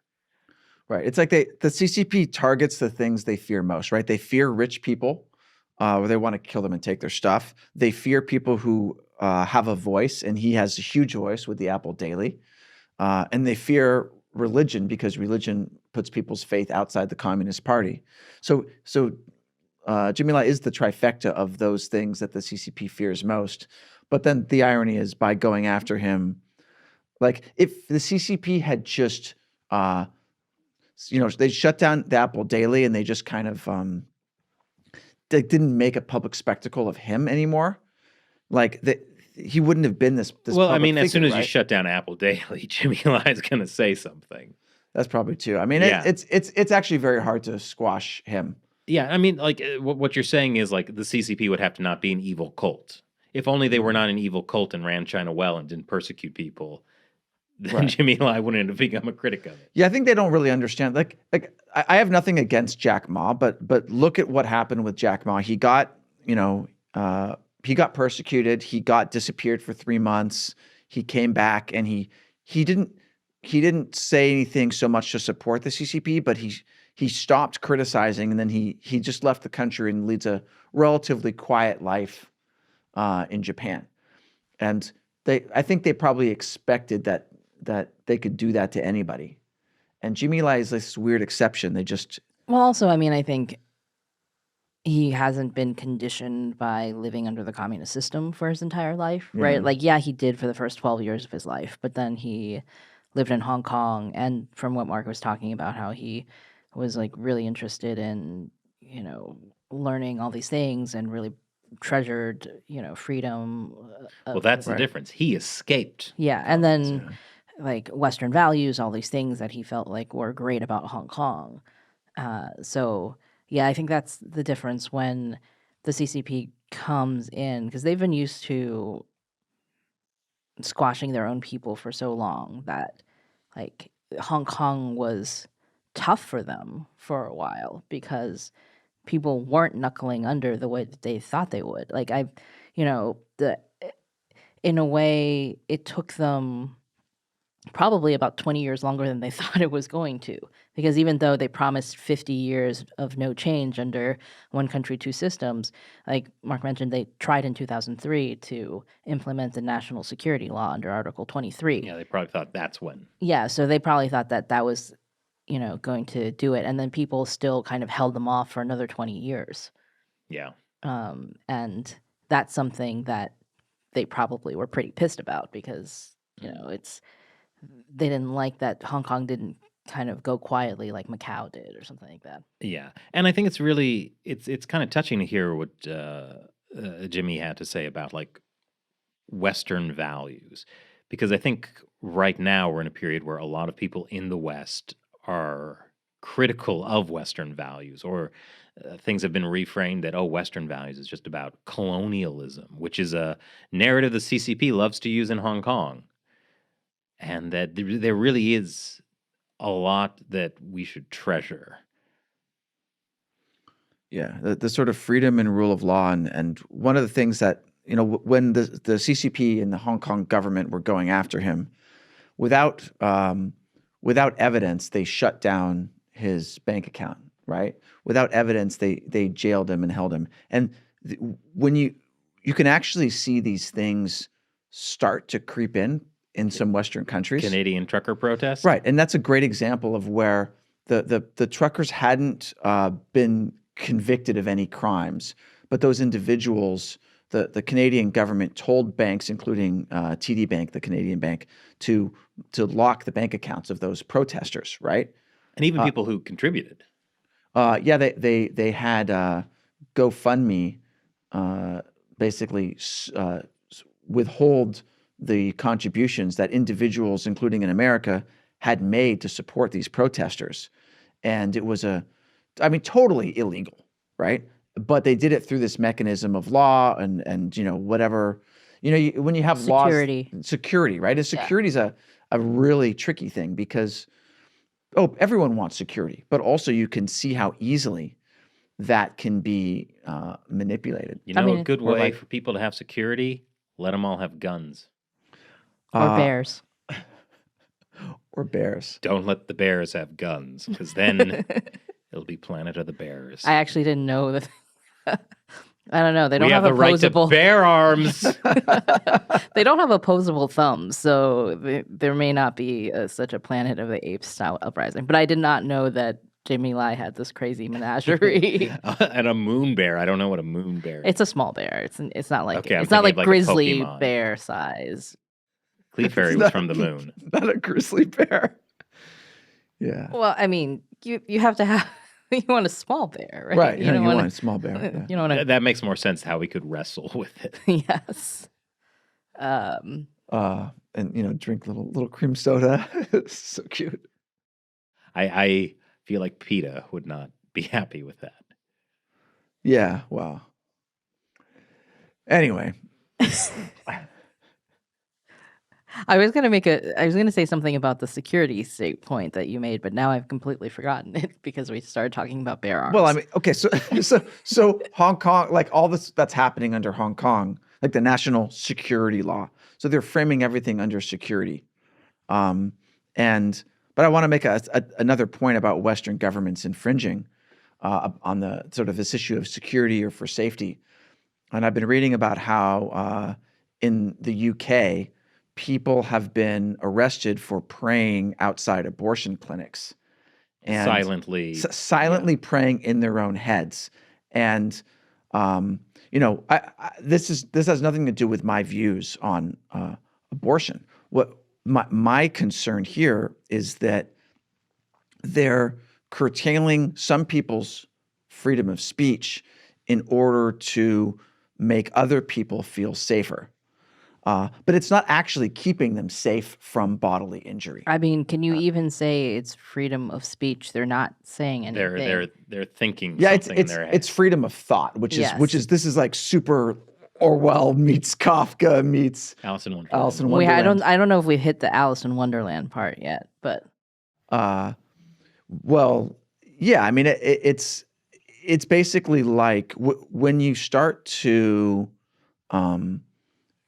Right. It's like the CCP targets the things they fear most, right? They fear rich people, where they want to kill them and take their stuff. They fear people who have a voice, and he has a huge voice with the Apple Daily. And they fear religion because religion puts people's faith outside the Communist Party. So Jimmy Lai is the trifecta of those things that the CCP fears most. But then the irony is, by going after him, like if the CCP had just they shut down the Apple Daily and they just kind of didn't make a public spectacle of him anymore, like he wouldn't have been this. Well, I public mean, as soon figure, as you right? shut down Apple Daily, Jimmy Lai is going to say something. That's probably true. I mean, Yeah. it's actually very hard to squash him. Yeah, I mean, like what you're saying is like the CCP would have to not be an evil cult. If only they were not an evil cult and ran China well and didn't persecute people, then Right. Jimmy Lai wouldn't have become a critic of it. Yeah, I think they don't really understand. Like I have nothing against Jack Ma, but look at what happened with Jack Ma. He got he got persecuted. He got disappeared for 3 months. He came back and he didn't say anything so much to support the CCP, but he stopped criticizing, and then he just left the country and leads a relatively quiet life in Japan. And I think they probably expected that they could do that to anybody. And Jimmy Lai is this weird exception. Well, also, I mean, I think he hasn't been conditioned by living under the communist system for his entire life, right? Yeah. Like, yeah, he did for the first 12 years of his life, but then he lived in Hong Kong. And from what Mark was talking about, how he was like really interested in, learning all these things and really treasured, freedom. Well, that's the Right. difference. He escaped. Yeah. And then like Western values, all these things that he felt like were great about Hong Kong. So, yeah, I think that's the difference when the CCP comes in, because they've been used to squashing their own people for so long that like Hong Kong was tough for them for a while because people weren't knuckling under the way that they thought they would. Like in a way, it took them probably about 20 years longer than they thought it was going to, because even though they promised 50 years of no change under one country, two systems, like Mark mentioned, they tried in 2003 to implement the national security law under Article 23. Yeah, they probably thought that's when. Yeah, so they probably thought that was, going to do it. And then people still kind of held them off for another 20 years. Yeah. And that's something that they probably were pretty pissed about because, they didn't like that Hong Kong didn't kind of go quietly like Macau did or something like that. Yeah, and I think it's really it's kind of touching to hear what Jimmy had to say about like Western values, because I think right now we're in a period where a lot of people in the West are critical of Western values, or things have been reframed that Western values is just about colonialism, which is a narrative the CCP loves to use in Hong Kong. And that there really is a lot that we should treasure. Yeah, the sort of freedom and rule of law, and one of the things that when the CCP and the Hong Kong government were going after him, without evidence, they shut down his bank account. Right, without evidence, they jailed him and held him. And when you can actually see these things start to creep in some Western countries. Canadian trucker protests? Right. And that's a great example of where the truckers hadn't been convicted of any crimes, but those individuals, the Canadian government told banks, including TD Bank, the Canadian bank, to lock the bank accounts of those protesters, right? And even people who contributed. Yeah, they had GoFundMe basically withhold the contributions that individuals, including in America, had made to support these protesters. And it was totally illegal, right? But they did it through this mechanism of law and whatever, when you have security, right? And security is a really tricky thing because, everyone wants security, but also you can see how easily that can be manipulated. A good way for people to have security? Let them all have guns. Or bears. Or bears. Don't let the bears have guns, because then it'll be Planet of the Bears. I actually didn't know that. I don't know. They don't we have the opposable... right to bear arms. They don't have opposable thumbs, so there may not be such a Planet of the Apes style uprising. But I did not know that Jimmy Lai had this crazy menagerie. And a moon bear. I don't know what a moon bear is. It's a small bear. It's not like Okay, it's not like a grizzly Pokemon. bear size. Clefairy was from the moon. Not a grizzly bear. Yeah. Well, I mean, you have to have You want a small bear, right? Right. You don't want a small bear. Yeah. You don't want That makes more sense how we could wrestle with it. yes. And drink little cream soda. It's so cute. I feel like PETA would not be happy with that. Yeah. Well. Anyway. I was gonna say something about the security state point that you made, but now I've completely forgotten it because we started talking about bear arms. Well, I mean, okay, so Hong Kong, like all this that's happening under Hong Kong, like the national security law. So they're framing everything under security. But I want to make another point about Western governments infringing on the sort of this issue of security or for safety. And I've been reading about how in the UK, people have been arrested for praying outside abortion clinics. And silently praying in their own heads. And this has nothing to do with my views on abortion. What my concern here is that they're curtailing some people's freedom of speech in order to make other people feel safer. But it's not actually keeping them safe from bodily injury. I mean, can you even say it's freedom of speech? They're not saying anything. They're thinking. Yeah, something in their head. it's freedom of thought, which is like super Orwell meets Kafka meets Alice in Wonderland. I don't know if we've hit the Alice in Wonderland part yet, but well, yeah. I mean, it's basically like when you start to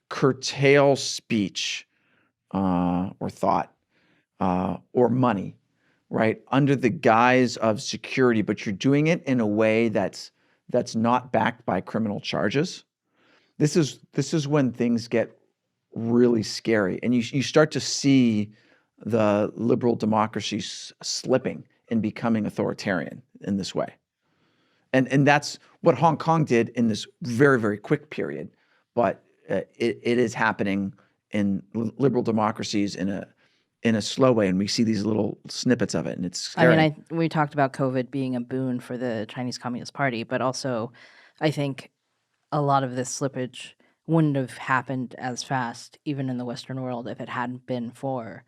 curtail speech or thought or money, right, under the guise of security, but you're doing it in a way that's not backed by criminal charges. This is when things get really scary, and you start to see the liberal democracies slipping and becoming authoritarian in this way. And that's what Hong Kong did in this very, very quick period, but it is happening in liberal democracies in a slow way, and we see these little snippets of it, and it's scary. I mean, we talked about COVID being a boon for the Chinese Communist Party, but also I think a lot of this slippage wouldn't have happened as fast, even in the Western world, if it hadn't been for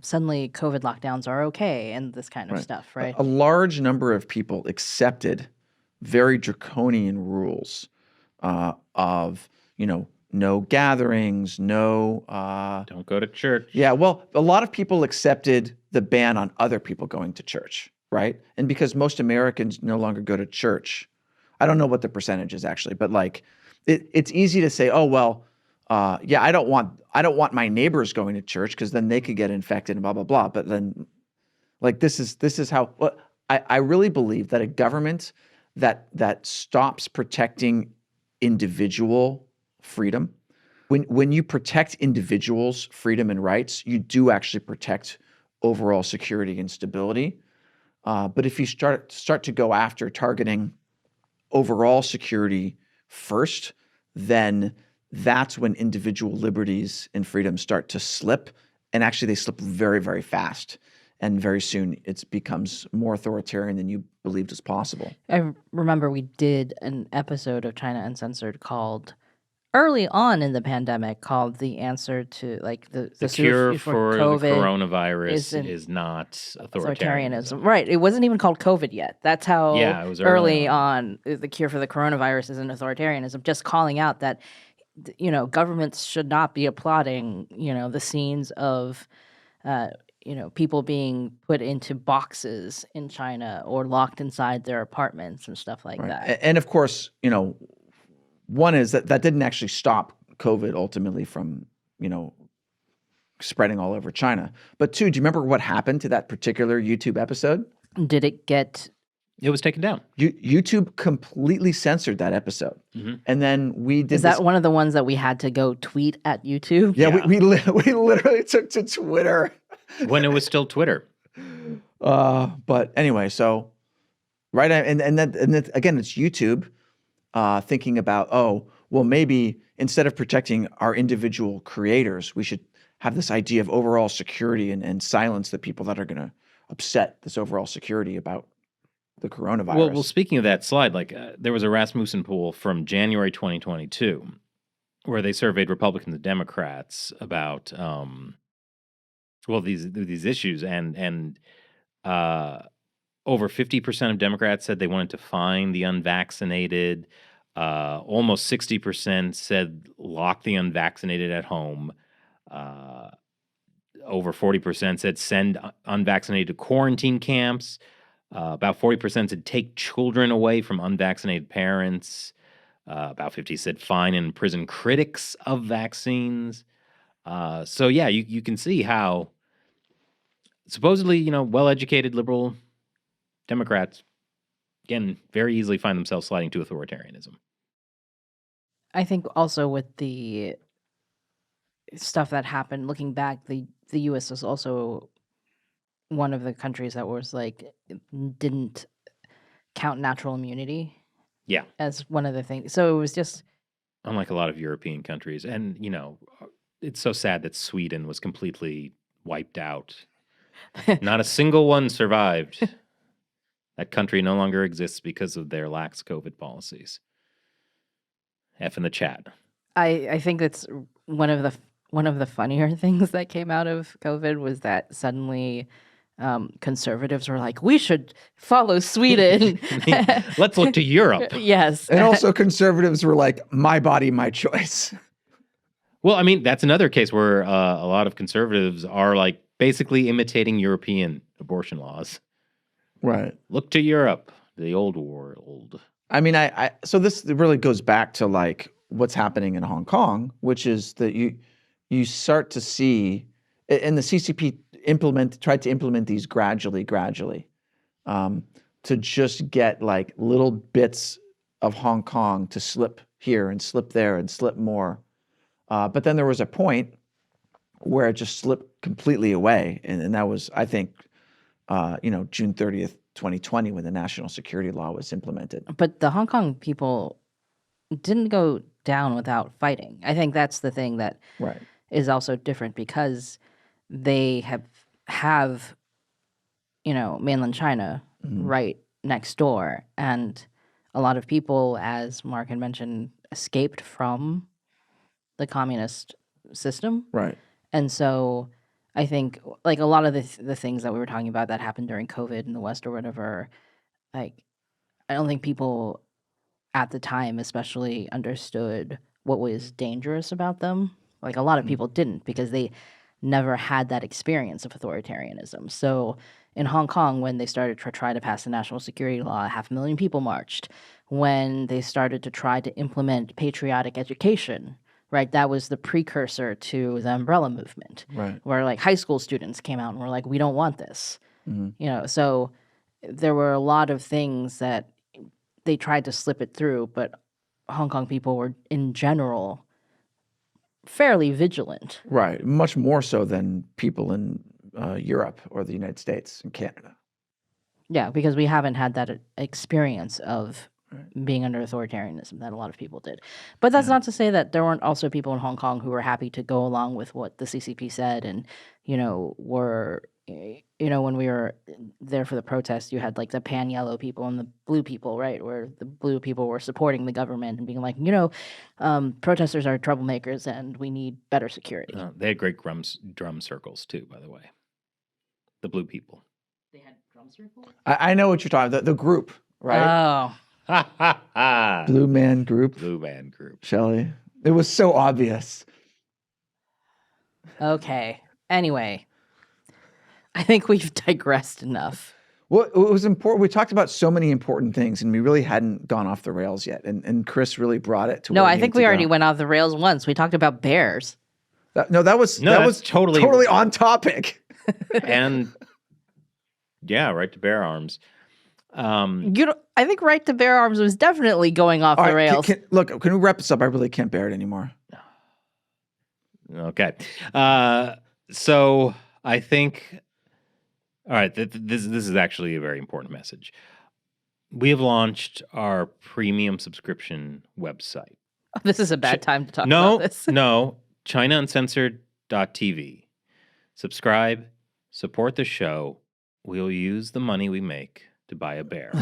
suddenly COVID lockdowns are okay and this kind of stuff, right? A large number of people accepted very draconian rules of, no gatherings, don't go to church. Yeah, well, a lot of people accepted the ban on other people going to church, right? And because most Americans no longer go to church, I don't know what the percentage is actually, but like it's easy to say, oh well, yeah, I don't want my neighbors going to church because then they could get infected and blah blah blah. But then, like this is how I really believe that a government that stops protecting individual freedom, when you protect individuals' freedom and rights, you do actually protect overall security and stability. But if you start to go after targeting overall security first, then that's when individual liberties and freedoms start to slip. And actually, they slip very, very fast. And very soon, it becomes more authoritarian than you believed was possible. I remember we did an episode of China Uncensored called early on in the pandemic called The Answer to like the cure for COVID the coronavirus is not authoritarianism. Right. It wasn't even called COVID yet. That's how it was early on the cure for the coronavirus isn't authoritarianism. Just calling out that governments should not be applauding, the scenes of people being put into boxes in China or locked inside their apartments and stuff like that. And of course, one is that didn't actually stop COVID ultimately from, spreading all over China. But two, do you remember what happened to that particular YouTube episode? Did it get... It was taken down. YouTube completely censored that episode. Mm-hmm. And then we did Is that one of the ones that we had to go tweet at YouTube? Yeah. We literally took to Twitter. When it was still Twitter. But anyway, so, right, and then again, it's YouTube thinking about, maybe instead of protecting our individual creators, we should have this idea of overall security and silence the people that are going to upset this overall security about the coronavirus. Well, speaking of that slide, like there was a Rasmussen poll from January 2022 where they surveyed Republicans and Democrats about these issues, and over 50% of Democrats said they wanted to fine the unvaccinated. Almost 60% said lock the unvaccinated at home. Over 40% said send unvaccinated to quarantine camps. About 40% said take children away from unvaccinated parents. About 50 said fine and imprison critics of vaccines. So yeah, you can see how supposedly, well-educated liberal Democrats, again, very easily find themselves sliding to authoritarianism. I think also with the stuff that happened, looking back, the U.S. was also one of the countries that was like didn't count natural immunity. Yeah, as one of the things. So it was just unlike a lot of European countries, and it's so sad that Sweden was completely wiped out. Not a single one survived. That country no longer exists because of their lax COVID policies. F in the chat. I think that's one of the funnier things that came out of COVID was that suddenly conservatives were like, we should follow Sweden. Let's look to Europe. Yes. And also conservatives were like, my body, my choice. Well, I mean, that's another case where a lot of conservatives are like basically imitating European abortion laws. Right. Look to Europe, the old world. I mean, so this really goes back to like what's happening in Hong Kong, which is that you start to see, and the CCP tried to implement these gradually, to just get like little bits of Hong Kong to slip here and slip there and slip more. But then there was a point where it just slipped completely away, and that was, I think, June 30th, 2020, when the national security law was implemented. But the Hong Kong people didn't go down without fighting. I think that's the thing that is also different, because they have mainland China right next door, and a lot of people, as Mark had mentioned, escaped from the communist system. Right. And so I think like a lot of the things that we were talking about that happened during COVID in the West or whatever, like I don't think people at the time especially understood what was dangerous about them. Like a lot of people didn't, because they never had that experience of authoritarianism. So in Hong Kong, when they started to try to pass the national security law, 500,000 people marched. When they started to try to implement patriotic education, right, that was the precursor to the umbrella movement, right, where like high school students came out and were like, we don't want this. So there were a lot of things that they tried to slip it through, but Hong Kong people were in general fairly vigilant. Right. Much more so than people in Europe or the United States and Canada. Yeah, because we haven't had that experience of being under authoritarianism that a lot of people did. But that's not to say that there weren't also people in Hong Kong who were happy to go along with what the CCP said, and, were, when we were there for the protest, you had like the pan-yellow people and the blue people, right? Where the blue people were supporting the government and being like, protesters are troublemakers and we need better security. They had great drum circles too, by the way. The blue people. They had drum circles? I know what you're talking about. The group, right? Oh. Blue Man Group. Blue Man Group. Shelley. It was so obvious. Okay. Anyway, I think we've digressed enough. Well, it was important. We talked about so many important things, and we really hadn't gone off the rails yet. And Chris really brought it to. No, where I think we already went off the rails once. We talked about bears. That was totally on topic. And yeah, right to bear arms. I think right to bear arms was definitely going off the rails. Can we wrap this up? I really can't bear it anymore. Okay. So I think, all right, this is actually a very important message. We have launched our premium subscription website. This is a bad time to talk about this. No, ChinaUncensored.tv. Subscribe, support the show. We'll use the money we make to buy a bear.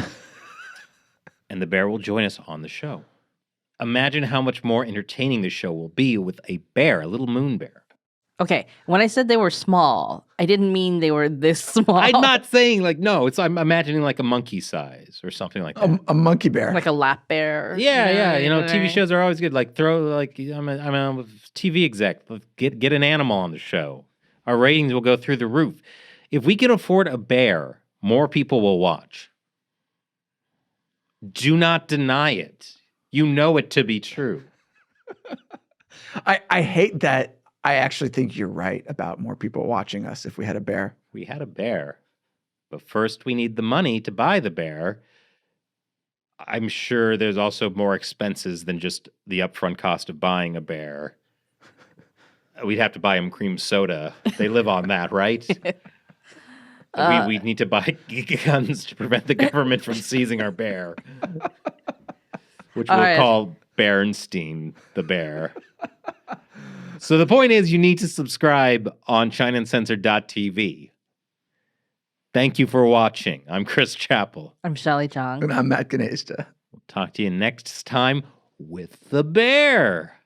And the bear will join us on the show. Imagine how much more entertaining the show will be with a bear, a little moon bear. Okay, when I said they were small, I didn't mean they were this small. I'm not saying no. I'm imagining like a monkey size or something like that. A monkey bear. Like a lap bear. Yeah. You know what I TV mean? shows are always good. Like I'm a TV exec. Get an animal on the show. Our ratings will go through the roof. If we can afford a bear, more people will watch. Do not deny it. You know it to be true. I hate that. I actually think you're right about more people watching us if we had a bear. We had a bear, but first we need the money to buy the bear. I'm sure there's also more expenses than just the upfront cost of buying a bear. We'd have to buy them cream soda. They live on that, right? We need to buy guns to prevent the government from seizing our bear, which we'll call Bernstein the bear. So the point is, you need to subscribe on ChinaUncensored.tv. Thank you for watching. I'm Chris Chappell. I'm Shelly Chong. And I'm Matt Ganesta. We'll talk to you next time with the bear.